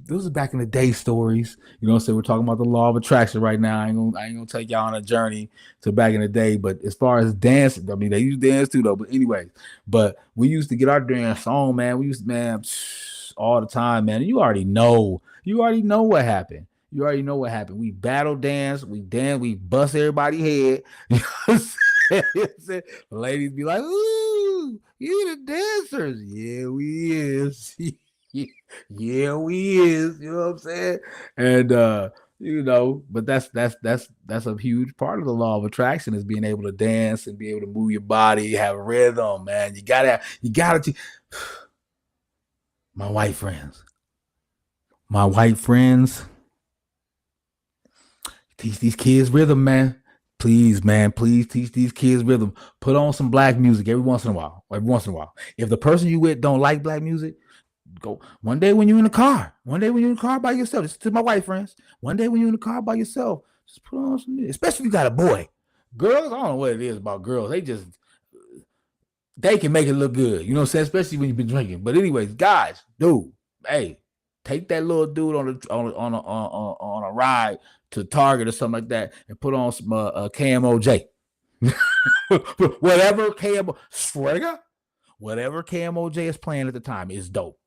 Those are back in the day stories. You know what I'm saying? We're talking about the law of attraction right now. I ain't gonna take y'all on a journey to back in the day. But as far as dancing, I mean they used to dance too though. But anyway, but we used to get our dance on, man. We used to, man, all the time, man. And you already know. You already know what happened. You already know what happened. We battle dance, we bust everybody head. You know what I'm saying? Ladies be like, ooh, you the dancers. Yeah, we is. Yeah, we is. You know what I'm saying? And you know, but that's a huge part of the law of attraction is being able to dance and be able to move your body, have rhythm, man. You gotta my white friends. My white friends, teach these kids rhythm, man. Please, man, please teach these kids rhythm. Put on some black music every once in a while. Every once in a while. If the person you with don't like black music, go one day when you're in the car. One day when you're in the car by yourself. This is to my white friends. One day when you're in the car by yourself, just put on some music. Especially if you got a boy. Girls, I don't know what it is about girls. They can make it look good. You know what I'm saying? Especially when you've been drinking. But anyways, guys, dude, hey, take that little dude on a ride to Target or something like that and put on some KMOJ. Whatever KMO, swear to God, whatever KMOJ is playing at the time is dope.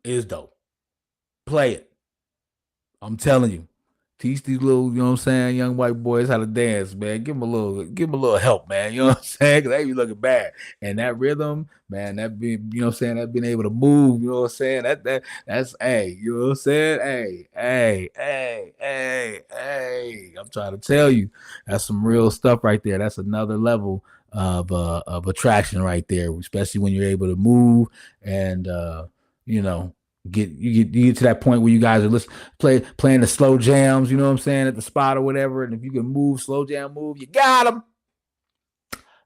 Is dope. Play it. I'm telling you. Teach these little, you know what I'm saying, young white boys how to dance, man. Give them a little help, man. You know what I'm saying? Cause they be looking bad. And that rhythm, man, you know what I'm saying, that being able to move, you know what I'm saying? That's hey, you know what I'm saying? Hey. I'm trying to tell you, that's some real stuff right there. That's another level of attraction right there, especially when you're able to move and you know, you get to that point where you guys are playing the slow jams, you know what I'm saying, at the spot or whatever. And if you can move, slow jam move, you got them.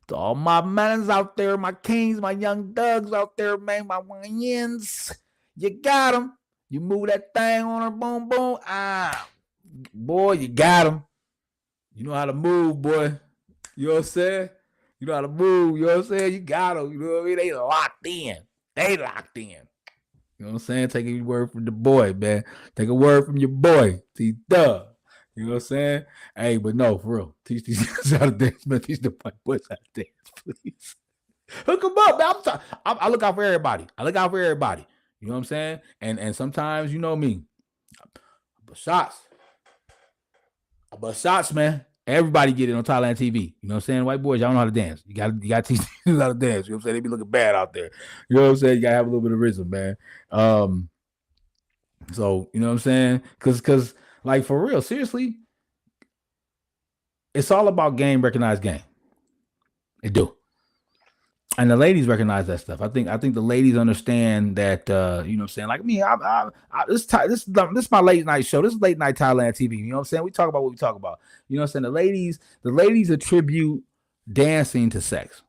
To all my mans out there, my kings, my young thugs out there, man, my wins. You got him. You move that thing on her, boom, boom. Ah, boy, you got him. You know how to move, boy. You know what I'm saying? You know how to move. You know what I'm saying? You got them. You know what I mean? They locked in. They locked in. You know what I'm saying? Take a word from the boy, man. Take a word from your boy. T-Dub. You know what I'm saying? Hey, but no, for real. Teach these guys how to dance, man. Teach the white boys how to dance, please. Hook them up, man. I look out for everybody. I look out for everybody. You know what I'm saying? And sometimes, you know me. But shots. But shots, man. Everybody get it on Thailand TV. You know what I'm saying? White boys, y'all know how to dance. You got to teach them how to dance. You know what I'm saying? They be looking bad out there. You know what I'm saying? You gotta have a little bit of rhythm, man. So you know what I'm saying? Cause like for real, seriously, it's all about game, recognize game. It do. And the ladies recognize that stuff. I think the ladies understand that. You know what I'm saying? Like me, this is my late night show. This is late night Thailand TV. You know what I'm saying? We talk about what we talk about. You know what I'm saying? The ladies attribute dancing to sex.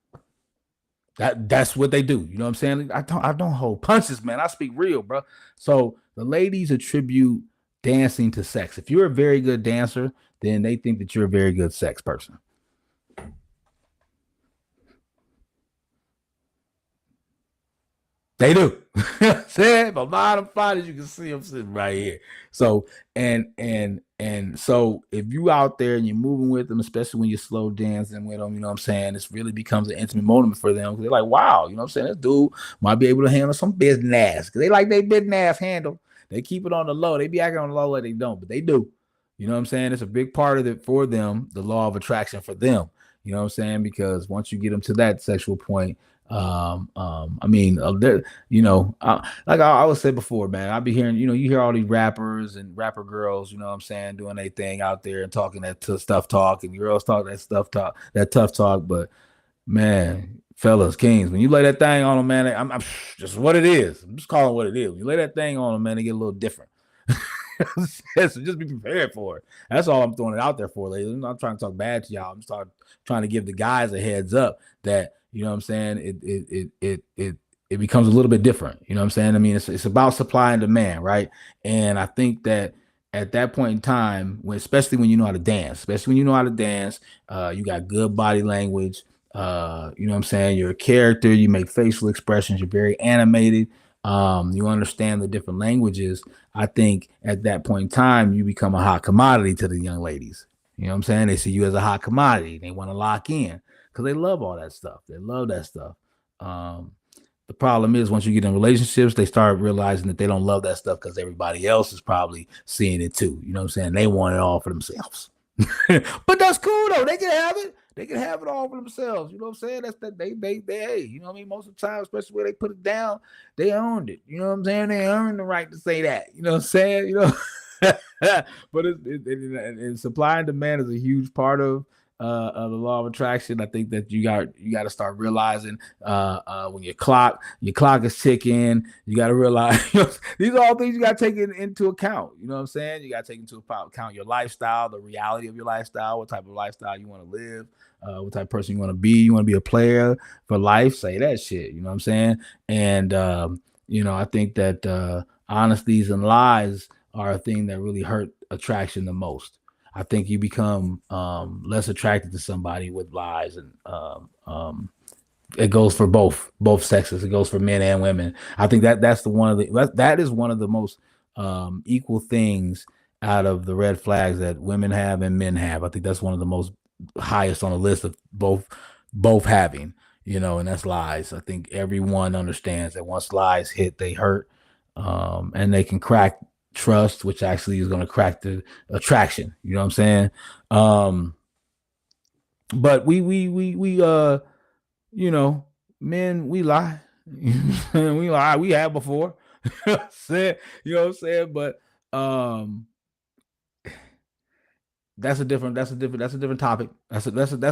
That's what they do. You know what I'm saying? I don't hold punches, man. I speak real, bro. So the ladies attribute dancing to sex. If you're a very good dancer, then they think that you're a very good sex person. They do. Said, but bottom line is you can see them sitting right here. So and so if you out there and you're moving with them, especially when you're slow dancing with them, you know what I'm saying, this really becomes an intimate moment for them. They're like, wow, you know what I'm saying? This dude might be able to handle some business. Cause they like their business handle. They keep it on the low. They be acting on the low like they don't, but they do. You know what I'm saying? It's a big part of it for them, the law of attraction for them. You know what I'm saying? Because once you get them to that sexual point, I mean, like I always said before, man, I be hearing, you hear all these rappers and rapper girls, you know what I'm saying, doing their thing out there and talking that stuff talk, and girls talk that stuff talk, that tough talk. But man, fellas, kings, when you lay that thing on them, man, I'm just what it is. I'm just calling it what it is. When you lay that thing on them, man, they get a little different. So just be prepared for it. That's all I'm throwing it out there for, ladies. I'm not trying to talk bad to y'all. I'm just trying to give the guys a heads up that you know what I'm saying. It becomes a little bit different. You know what I'm saying. I mean, it's about supply and demand, right? And I think that at that point in time, especially when you know how to dance, you got good body language. You know what I'm saying. You're a character. You make facial expressions. You're very animated. You understand the different languages. I think at that point in time, you become a hot commodity to the young ladies. You know what I'm saying? They see you as a hot commodity. They want to lock in because they love all that stuff. They love that stuff. Um, the problem is once you get in relationships, they start realizing that they don't love that stuff because everybody else is probably seeing it too. You know what I'm saying? They want it all for themselves. But that's cool though. They can have it. They can have it all for themselves. You know what I'm saying? That's that they hey, you know what I mean? Most of the time, especially where they put it down, they owned it. You know what I'm saying? They earned the right to say that. You know what I'm saying? You know. But supply and demand is a huge part of the law of attraction. I think that you got to start realizing when your clock is ticking. You got to realize these are all things you got to take into account. You know what I'm saying? You got to take into account your lifestyle, the reality of your lifestyle, what type of lifestyle you want to live, what type of person you want to be. You want to be a player for life. Say that shit. You know what I'm saying? And I think that honesties and lies are a thing that really hurt attraction the most. I think you become less attracted to somebody with lies, and it goes for both sexes. It goes for men and women. I think that is one of the most equal things out of the red flags that women have and men have. I think that's one of the most highest on the list of both having. And that's lies. I think everyone understands that once lies hit, they hurt, and they can crack trust, which actually is going to crack the attraction. You know what I'm saying? Um, but you know, men, we lie. We lie. We have before. You know what I'm saying? But um, that's a different topic. That's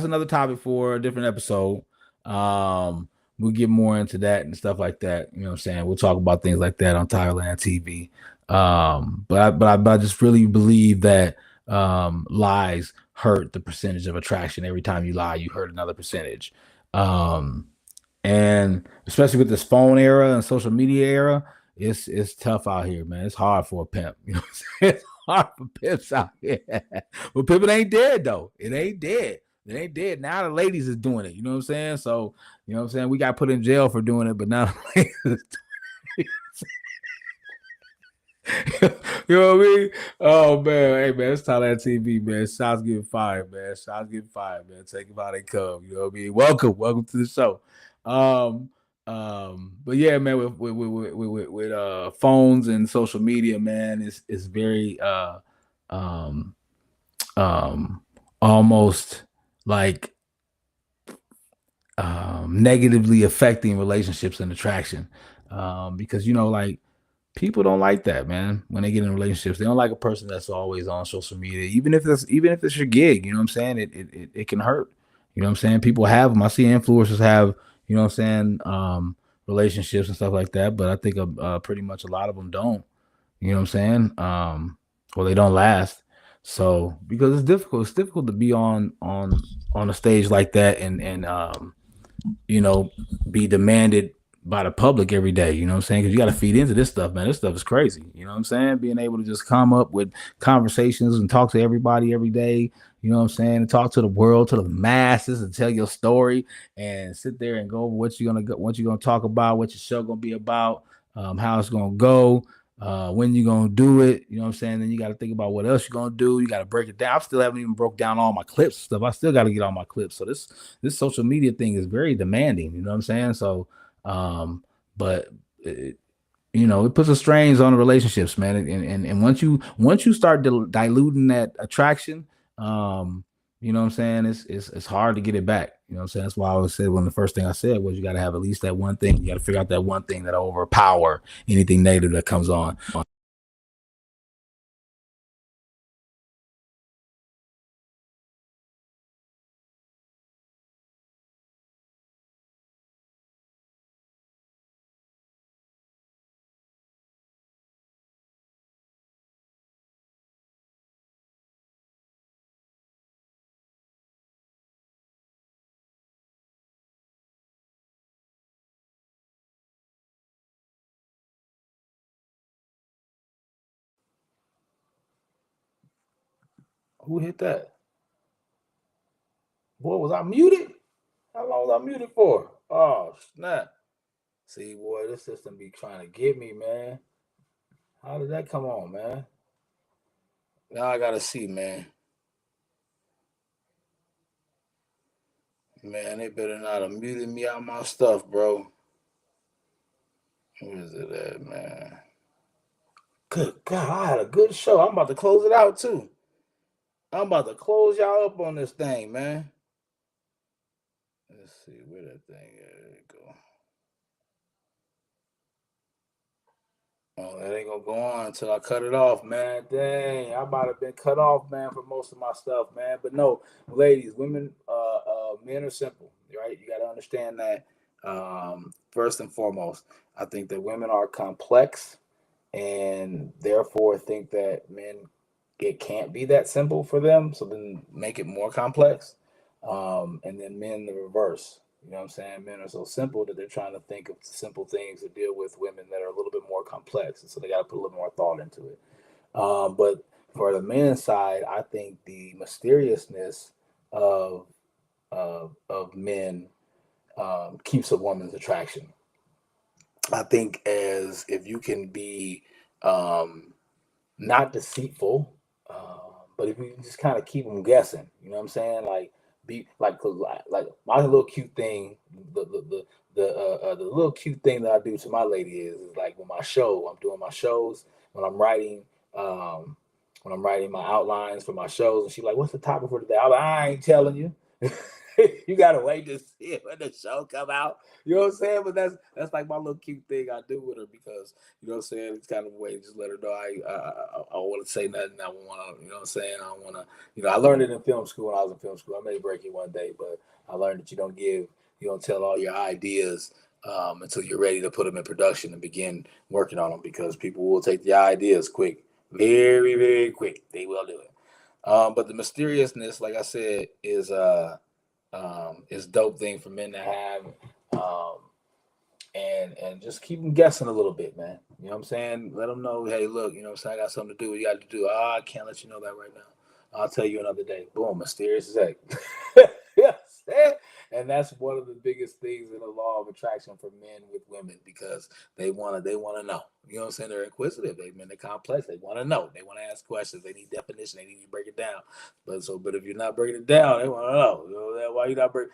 another topic for a different episode. Um, we'll get more into that and stuff like that. You know what I'm saying? We'll talk about things like that on Thailand TV. But I just really believe that lies hurt the percentage of attraction. Every time you lie, you hurt another percentage. Um, and especially with this phone era and social media era, it's tough out here, man. It's hard for a pimp. You know what I'm saying? It's hard for pimps out here. But pimping ain't dead though. It ain't dead. It ain't dead. Now the ladies is doing it. You know what I'm saying? So, you know what I'm saying? We got put in jail for doing it, but now the ladies is doing it. You know what I mean? Oh man, hey man, it's Thailand TV, man. Shots getting fired, man. Shots getting fired, man. Take them how they come. You know what I mean? Welcome to the show. Um, but yeah, man, with phones and social media, man, it's very um almost like negatively affecting relationships and attraction. Because like people don't like that, man. When they get in relationships, they don't like a person that's always on social media, even if it's your gig. You know what I'm saying? It can hurt. You know what I'm saying? People have them. I see influencers have, you know what I'm saying, relationships and stuff like that. But I think pretty much a lot of them don't. You know what I'm saying? Or they don't last. So because it's difficult to be on a stage like that and you know, be demanded by the public every day. You know what I'm saying? Because you got to feed into this stuff, man. This stuff is crazy. You know what I'm saying? Being able to just come up with conversations and talk to everybody every day. You know what I'm saying? And talk to the world, to the masses, and tell your story, and sit there and go over what you're gonna talk about, what your show gonna be about, how it's gonna go. When you're gonna do it, you know what I'm saying? Then you got to think about what else you're gonna do. You got to break it down. I still haven't even broke down all my clips and stuff. I still got to get all my clips. So this social media thing is very demanding. You know what I'm saying? So, but it, it puts a strains on the relationships, man. And once you start diluting that attraction, you know what I'm saying? It's hard to get it back. You know what I'm saying? That's why I always said the first thing I said was you got to have at least that one thing. You got to figure out that one thing that overpower anything negative that comes on. Who hit that? Boy, was I muted? How long was I muted for? Oh, snap. See, boy, this system be trying to get me, man. How did that come on, man? Now I gotta see, man. Man, they better not have muted me out my stuff, bro. Where is it at, man? Good God, I had a good show. I'm about to close it out too. I'm about to close y'all up on this thing, man. Let's see where that thing is. There it go. Oh, that ain't gonna go on until I cut it off, man. Dang, I might have been cut off, man, for most of my stuff, man. But no, ladies, women, men are simple, right? You got to understand that. First and foremost, I think that women are complex, and therefore think that men it can't be that simple for them. So then make it more complex, and then men the reverse. You know what I'm saying? Men are so simple that they're trying to think of simple things to deal with women that are a little bit more complex, and so they got to put a little more thought into it. But for the men's side, I think the mysteriousness of of men keeps a woman's attraction. I think as if you can be um, not deceitful, but if you just kind of keep them guessing, you know what I'm saying? Like be like my little cute thing, the little cute thing that I do to my lady is like when I'm doing my shows, when I'm writing um when I'm writing my outlines for my shows, and she's like, "What's the topic for today?" I'm like, "I ain't telling you." You gotta wait to see it when the show come out. You know what I'm saying? But that's like my little cute thing I do with her because you know what I'm saying. It's kind of a way to just let her know I want to say nothing. I want to, you know what I'm saying. I want to, I learned it in film school when I was in film school. I may break it one day, but I learned that you don't tell all your ideas until you're ready to put them in production and begin working on them because people will take the ideas quick, very very quick. They will do it. But the mysteriousness, like I said, is dope thing for men to have. Um, and just keep them guessing a little bit, man. You know what I'm saying? Let them know, hey, look, you know what I'm saying? I got something to do. You got to do. I can't let you know that right now. I'll tell you another day. Boom, mysterious as heck. Yes. And that's one of the biggest things in the law of attraction for men with women because they wanna know. You know what I'm saying? They're inquisitive. They're complex. They want to know. They want to ask questions. They need definition. They need to break it down. But if you're not breaking it down, they want to know. You know why you not break?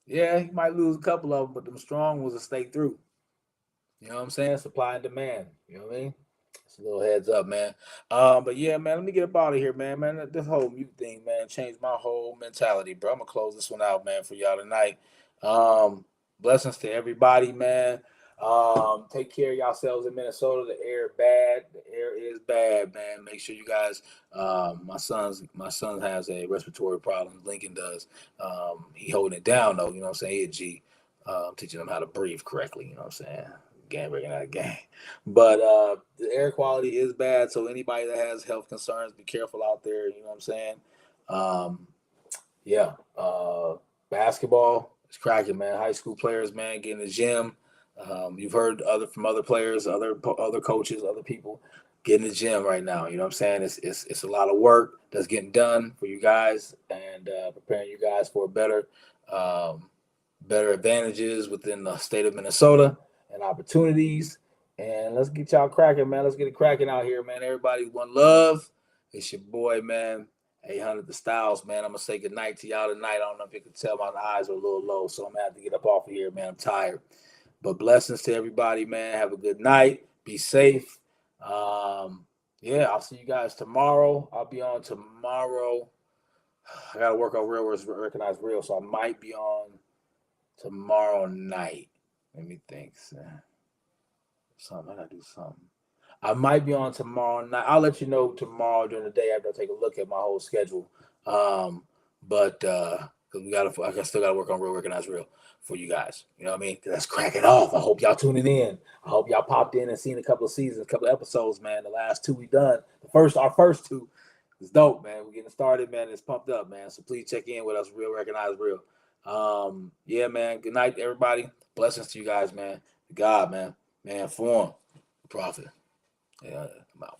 Yeah, you might lose a couple of them, but them strong ones will stay through. You know what I'm saying? Supply and demand. You know what I mean? It's a little heads up, man. But yeah, man, let me get up out of here, man. Man, this whole mute thing, man, changed my whole mentality, bro. I'm gonna close this one out, man, for y'all tonight. Um, blessings to everybody, man. Take care of yourselves in Minnesota. The air bad. The air is bad, man. Make sure you guys. My son has a respiratory problem. Lincoln does. He holding it down though. You know what I'm saying? He a G. Teaching them how to breathe correctly. You know what I'm saying? Game breaking out of game. But the air quality is bad. So anybody that has health concerns, be careful out there. You know what I'm saying? Um, yeah. Basketball is cracking, man. High school players, man, get in the gym. You've heard from other players, other coaches, other people get in the gym right now. You know what I'm saying? It's a lot of work that's getting done for you guys and preparing you guys for um, better advantages within the state of Minnesota and opportunities. And let's get y'all cracking, man. Let's get it cracking out here, man. Everybody, one love. It's your boy, man. 800 the Styles, man. I'm gonna say good night to y'all tonight. I don't know if you can tell my eyes are a little low, so I'm gonna have to get up off of here, man. I'm tired. But blessings to everybody, man. Have a good night. Be safe. Yeah, I'll see you guys tomorrow. I'll be on tomorrow. I gotta work on real words, recognize real, so I might be on tomorrow night. Let me think. Something I gotta do something. I might be on tomorrow night. I'll let you know tomorrow during the day after I take a look at my whole schedule. But because we gotta, I still gotta work on real, recognize real for you guys. You know what I mean? Let's crack it off. I hope y'all tuning in. I hope y'all popped in and seen a couple of seasons, a couple of episodes, man. The last two we done. Our first two is dope, man. We're getting started, man. It's pumped up, man. So please check in with us. Real, recognize real. Yeah, man. Good night, everybody. Blessings to you guys, man. God, man. Man, form, prophet. Yeah, I'm out.